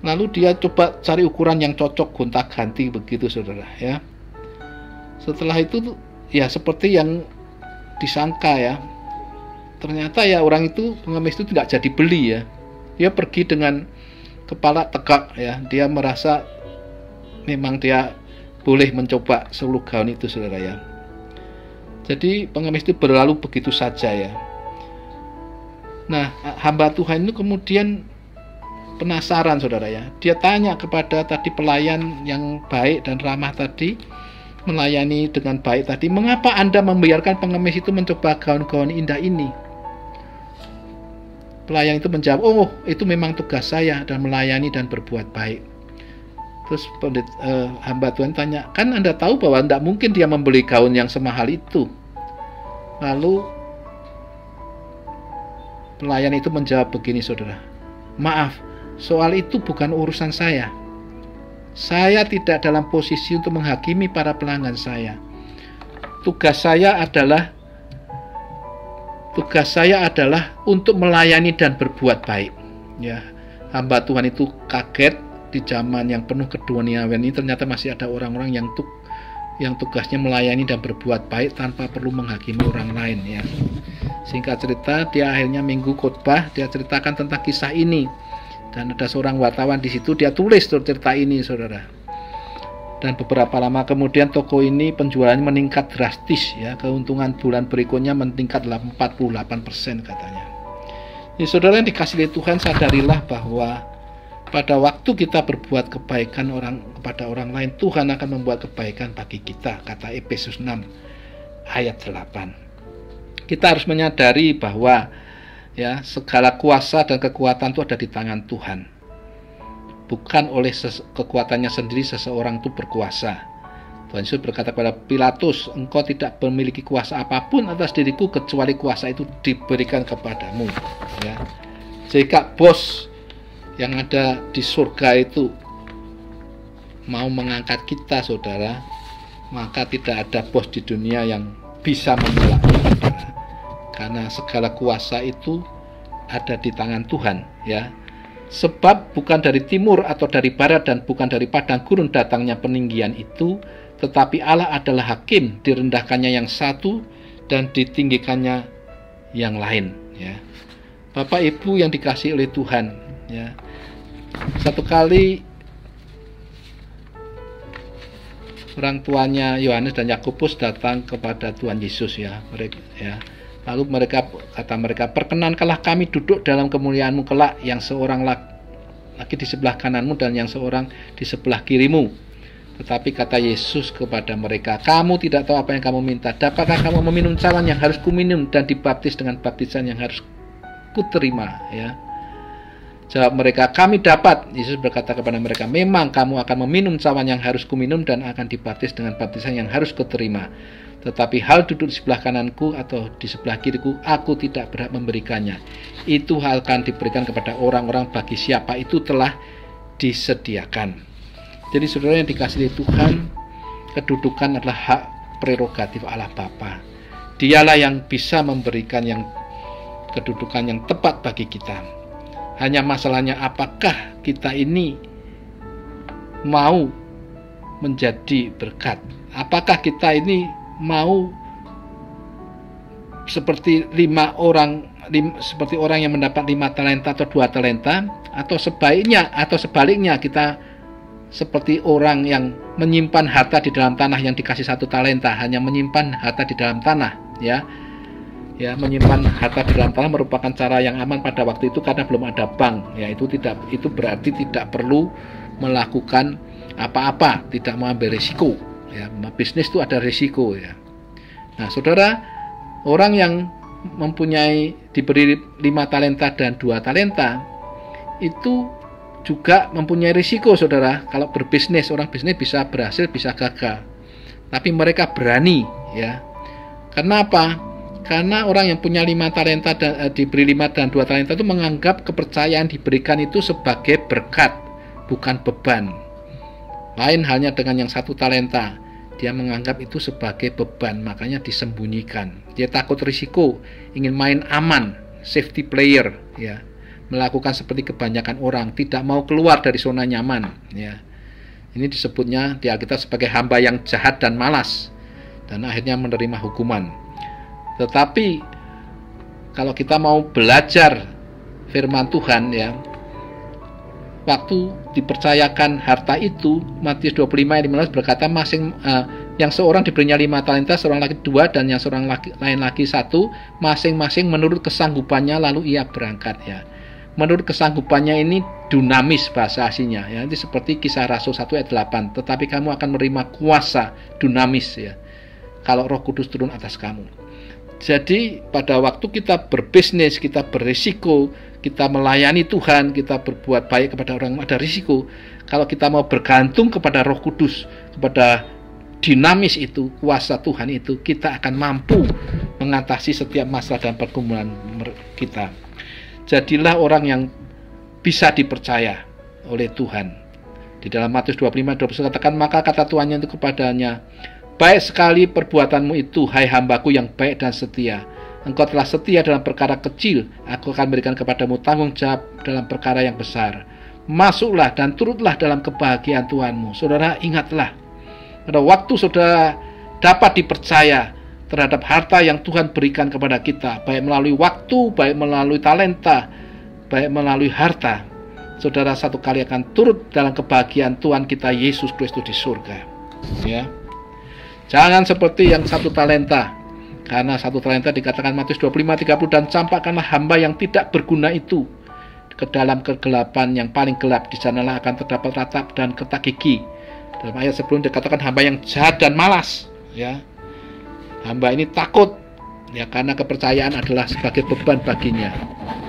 Lalu dia coba cari ukuran yang cocok, gonta-ganti begitu, saudara, ya. Setelah itu, ya, seperti yang disangka, ya. Ternyata ya orang itu, pengemis itu tidak jadi beli, ya. Dia pergi dengan kepala tegak, ya. Dia merasa memang dia boleh mencoba seluruh gaun itu, saudara, ya. Jadi pengemis itu berlalu begitu saja, ya. Nah, hamba Tuhan itu kemudian penasaran, saudara, ya. Dia tanya kepada tadi pelayan yang baik dan ramah tadi, melayani dengan baik tadi, mengapa Anda membiarkan pengemis itu mencoba gaun-gaun indah ini? Pelayan itu menjawab, oh, itu memang tugas saya, dan melayani dan berbuat baik. Terus hamba Tuhan tanya, kan Anda tahu bahwa tidak mungkin dia membeli gaun yang semahal itu. Lalu Pelayan itu menjawab begini, saudara. Maaf, soal itu bukan urusan saya. Saya tidak dalam posisi untuk menghakimi para pelanggan saya. Tugas saya adalah untuk melayani dan berbuat baik. Ya, hamba Tuhan itu kaget di zaman yang penuh keduniawian ini ternyata masih ada orang-orang yang tugasnya melayani dan berbuat baik tanpa perlu menghakimi orang lain, ya. Singkat cerita, dia akhirnya minggu khotbah, dia ceritakan tentang kisah ini. Dan ada seorang wartawan di situ, dia tulis cerita ini, saudara. Dan beberapa lama kemudian toko ini penjualannya meningkat drastis, ya. Keuntungan bulan berikutnya meningkat 48% katanya. Jadi saudara yang dikasihi Tuhan, sadarilah bahwa pada waktu kita berbuat kebaikan kepada orang lain, Tuhan akan membuat kebaikan bagi kita, kata Efesus 6 ayat 8. Kita harus menyadari bahwa ya, segala kuasa dan kekuatan itu ada di tangan Tuhan. Bukan oleh kekuatannya sendiri seseorang itu berkuasa. Tuhan Yesus berkata kepada Pilatus, engkau tidak memiliki kuasa apapun atas diriku kecuali kuasa itu diberikan kepadamu. Ya. Jika bos yang ada di surga itu mau mengangkat kita, saudara, maka tidak ada bos di dunia yang bisa menolak kita. Karena segala kuasa itu ada di tangan Tuhan, ya. Sebab bukan dari timur atau dari barat dan bukan dari padang gurun datangnya peninggian itu, tetapi Allah adalah hakim, direndahkannya yang satu dan ditinggikannya yang lain, ya. Bapak Ibu yang dikasihi oleh Tuhan, ya. Satu kali orang tuanya Yohanes dan Yakobus datang kepada Tuhan Yesus, ya. Lalu kata mereka, perkenankanlah kami duduk dalam kemuliaan-Mu kelak, yang seorang lagi di sebelah kananmu dan yang seorang di sebelah kirimu. Tetapi kata Yesus kepada mereka, kamu tidak tahu apa yang kamu minta. Dapatkah kamu meminum cawan yang harus kuminum dan dibaptis dengan baptisan yang harus kuterima? Ya. Jawab mereka, kami dapat. Yesus berkata kepada mereka, memang kamu akan meminum cawan yang harus kuminum dan akan dibaptis dengan baptisan yang harus kuterima. Tetapi hal duduk di sebelah kananku atau di sebelah kiriku, aku tidak berhak memberikannya. Itu hal akan diberikan kepada orang-orang bagi siapa itu telah disediakan. Jadi saudara yang dikasihi Tuhan, kedudukan adalah hak prerogatif Allah Bapa. Dialah yang bisa memberikan yang kedudukan yang tepat bagi kita. Hanya masalahnya apakah kita ini mau menjadi berkat? Apakah kita ini mau seperti seperti orang yang mendapat 5 talenta atau 2 talenta, atau sebaliknya kita seperti orang yang menyimpan harta di dalam tanah yang dikasih 1 talenta, hanya menyimpan harta di dalam tanah, ya. Ya, menyimpan harta di dalam tanah merupakan cara yang aman pada waktu itu karena belum ada bank. Ya, itu berarti tidak perlu melakukan apa-apa, tidak mengambil risiko. Ya, bisnis itu ada risiko, ya. Nah, saudara, orang yang diberi 5 talenta dan 2 talenta itu juga mempunyai risiko, saudara. Kalau berbisnis, orang bisnis bisa berhasil, bisa gagal. Tapi mereka berani, ya. Kenapa? Karena orang yang punya 5 talenta dan diberi 5 dan 2 talenta itu menganggap kepercayaan diberikan itu sebagai berkat, bukan beban. Lain halnya dengan yang 1 talenta, dia menganggap itu sebagai beban, makanya disembunyikan. Dia takut risiko, ingin main aman, safety player, ya. Melakukan seperti kebanyakan orang, tidak mau keluar dari zona nyaman, ya. Ini disebutnya di Alkitab sebagai hamba yang jahat dan malas, dan akhirnya menerima hukuman. Tetapi kalau kita mau belajar firman Tuhan, ya, waktu dipercayakan harta itu, Matius 25 ayat 15 berkata yang seorang diberinya 5 talenta, seorang lagi 2 dan yang seorang lain lagi 1, masing-masing menurut kesanggupannya, lalu ia berangkat, ya. Menurut kesanggupannya ini dunamis bahasa aslinya, ya. Itu seperti Kisah Rasul 1 ayat 8, tetapi kamu akan menerima kuasa dunamis, ya, kalau Roh Kudus turun atas kamu. Jadi pada waktu kita berbisnis, kita berisiko, kita melayani Tuhan, kita berbuat baik kepada orang, ada risiko. Kalau kita mau bergantung kepada Roh Kudus, kepada dinamis itu, kuasa Tuhan itu, kita akan mampu mengatasi setiap masalah dan pergumulan kita. Jadilah orang yang bisa dipercaya oleh Tuhan. Di dalam Matius 25:21 katakan, maka kata tuannya itu kepadanya, baik sekali perbuatanmu itu, hai hambaku yang baik dan setia. Engkau telah setia dalam perkara kecil, aku akan berikan kepadamu tanggung jawab dalam perkara yang besar. Masuklah dan turutlah dalam kebahagiaan Tuhanmu. Saudara, ingatlah, pada waktu saudara dapat dipercaya terhadap harta yang Tuhan berikan kepada kita, baik melalui waktu, baik melalui talenta, baik melalui harta, saudara satu kali akan turut dalam kebahagiaan Tuhan kita Yesus Kristus di surga. Ya, jangan seperti yang 1 talenta. Karena 1 talenta dikatakan Matius 25:30, dan campakkanlah hamba yang tidak berguna itu ke dalam kegelapan yang paling gelap, di sanalah akan terdapat ratap dan ketak gigi. Dalam ayat sebelum dikatakan hamba yang jahat dan malas, ya. Hamba ini takut, ya, karena kepercayaan adalah sebagai beban baginya.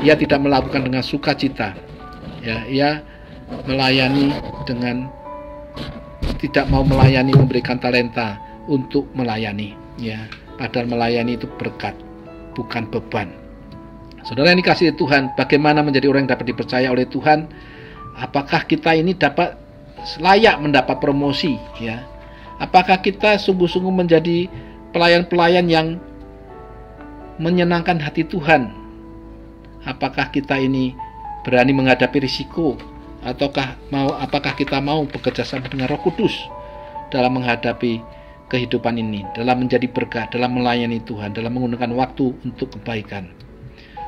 Ia tidak melakukan dengan sukacita, ya. Ia melayani dengan tidak mau melayani, memberikan talenta untuk melayani, ya. Padahal melayani itu berkat, bukan beban. Saudara yang dikasihi Tuhan, bagaimana menjadi orang yang dapat dipercaya oleh Tuhan? Apakah kita ini dapat layak mendapat promosi, ya? Apakah kita sungguh-sungguh menjadi pelayan-pelayan yang menyenangkan hati Tuhan? Apakah kita ini berani menghadapi risiko? Apakah kita mau bekerja sama dengan Roh Kudus dalam menghadapi kehidupan ini, dalam menjadi berkat, dalam melayani Tuhan, dalam menggunakan waktu untuk kebaikan?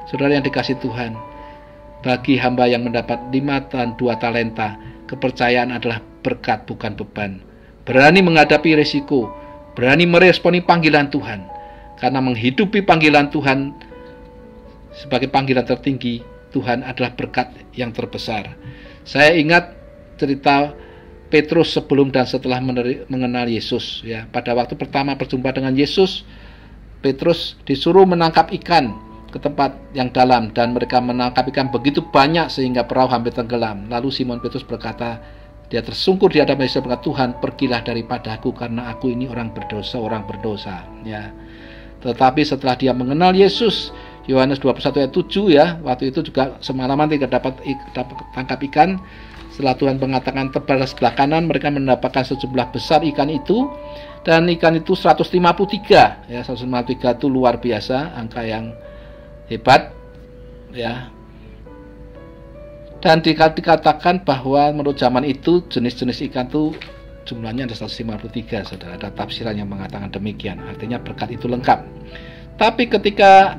Saudara yang dikasihi Tuhan, bagi hamba yang mendapat 5 dan 2 talenta, kepercayaan adalah berkat, bukan beban. Berani menghadapi risiko, berani meresponi panggilan Tuhan, karena menghidupi panggilan Tuhan sebagai panggilan tertinggi Tuhan adalah berkat yang terbesar. Saya ingat cerita Petrus sebelum dan setelah mengenal Yesus, ya. Pada waktu pertama berjumpa dengan Yesus, Petrus disuruh menangkap ikan ke tempat yang dalam, dan mereka menangkap ikan begitu banyak sehingga perahu hampir tenggelam. Lalu Simon Petrus berkata, dia tersungkur di hadapan Yesus, berkata, Tuhan, pergilah daripadaku karena aku ini orang berdosa, ya. Tetapi setelah dia mengenal Yesus, Yohanes 21 ayat 7, ya, waktu itu juga semalaman tidak dapat tangkap ikan. Setelah Tuhan mengatakan tebar sebelah kanan, mereka mendapatkan sejumlah besar ikan itu, dan ikan itu 153, ya. 153 itu luar biasa, angka yang hebat, ya. Dan dikatakan bahwa menurut zaman itu jenis-jenis ikan itu jumlahnya ada 153, saudara. Ada tafsiran yang mengatakan demikian, artinya berkat itu lengkap. Tapi ketika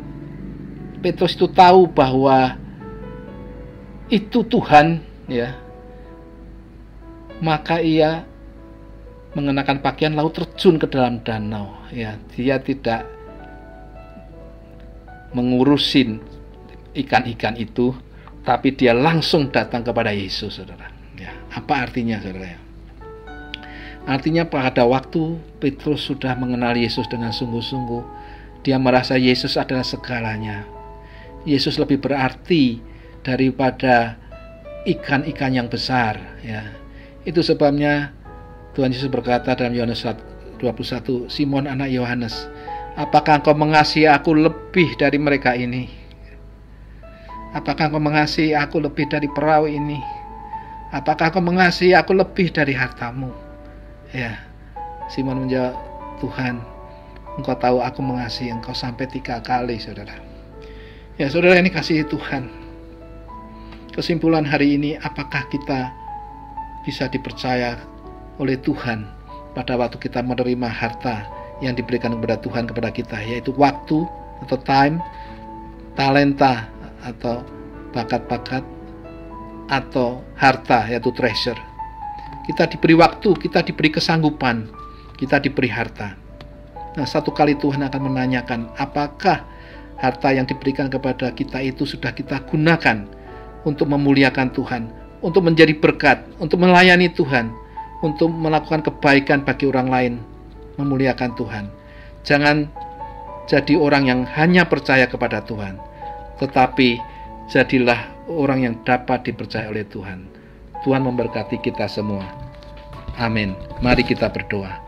Petrus itu tahu bahwa itu Tuhan, ya, maka ia mengenakan pakaian lalu terjun ke dalam danau, ya. Dia tidak mengurusin ikan-ikan itu, tapi dia langsung datang kepada Yesus, saudara. Ya, apa artinya, saudara? Artinya pada waktu Petrus sudah mengenal Yesus dengan sungguh-sungguh, dia merasa Yesus adalah segalanya. Yesus lebih berarti daripada ikan-ikan yang besar, ya. Itu sebabnya Tuhan Yesus berkata dalam Yohanes 21, Simon anak Yohanes, apakah engkau mengasihi aku lebih dari mereka ini? Apakah engkau mengasihi aku lebih dari perahu ini? Apakah engkau mengasihi aku lebih dari hartamu? Ya, Simon menjawab, Tuhan, engkau tahu aku mengasihi engkau sampai 3 kali, saudara. Ya, saudara ini kasih Tuhan. Kesimpulan hari ini, apakah kita bisa dipercaya oleh Tuhan pada waktu kita menerima harta yang diberikan kepada Tuhan kepada kita, yaitu waktu atau time, talenta atau bakat-bakat, atau harta yaitu treasure. Kita diberi waktu, kita diberi kesanggupan, kita diberi harta. Nah, satu kali Tuhan akan menanyakan, apakah harta yang diberikan kepada kita itu sudah kita gunakan untuk memuliakan Tuhan, untuk menjadi berkat, untuk melayani Tuhan, untuk melakukan kebaikan bagi orang lain, memuliakan Tuhan. Jangan jadi orang yang hanya percaya kepada Tuhan, tetapi jadilah orang yang dapat dipercaya oleh Tuhan. Tuhan memberkati kita semua. Amin. Mari kita berdoa.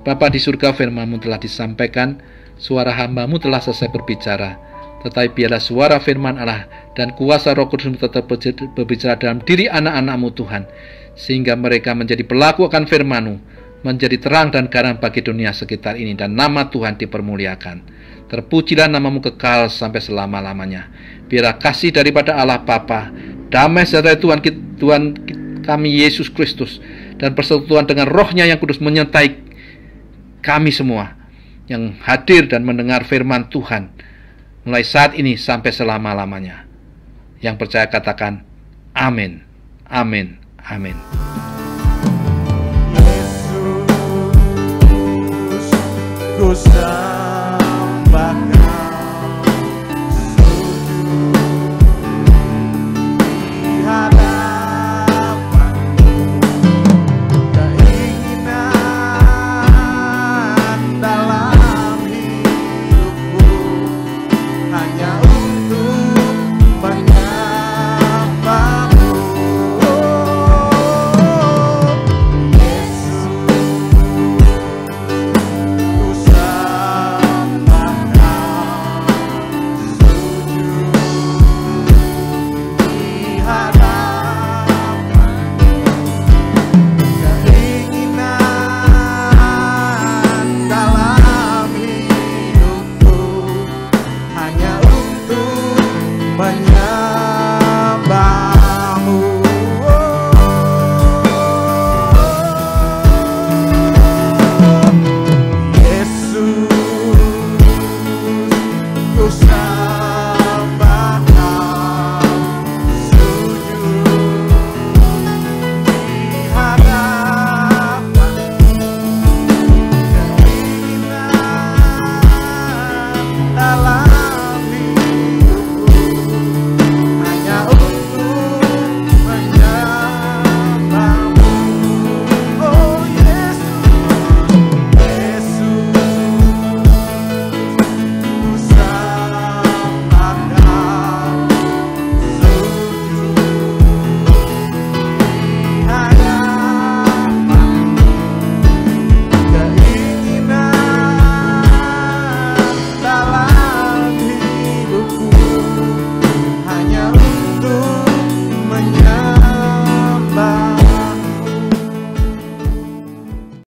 Bapa di surga, firman-Mu telah disampaikan suara hamba-Mu telah selesai berbicara, tetapi biarlah suara firman Allah dan kuasa Roh Kudus-Mu tetap berbicara dalam diri anak-anak-Mu Tuhan, sehingga mereka menjadi pelaku akan firman-Mu, menjadi terang dan garam bagi dunia sekitar ini, dan nama Tuhan dipermuliakan. Terpujilah nama-Mu kekal sampai selama-lamanya. Biarlah kasih daripada Allah Bapa, damai sejahtera Tuhan kami Yesus Kristus, dan persekutuan dengan Roh-Nya yang kudus menyertai kami semua yang hadir dan mendengar firman Tuhan mulai saat ini sampai selama-lamanya. Yang percaya katakan amin, amin, amin. Yesus, ku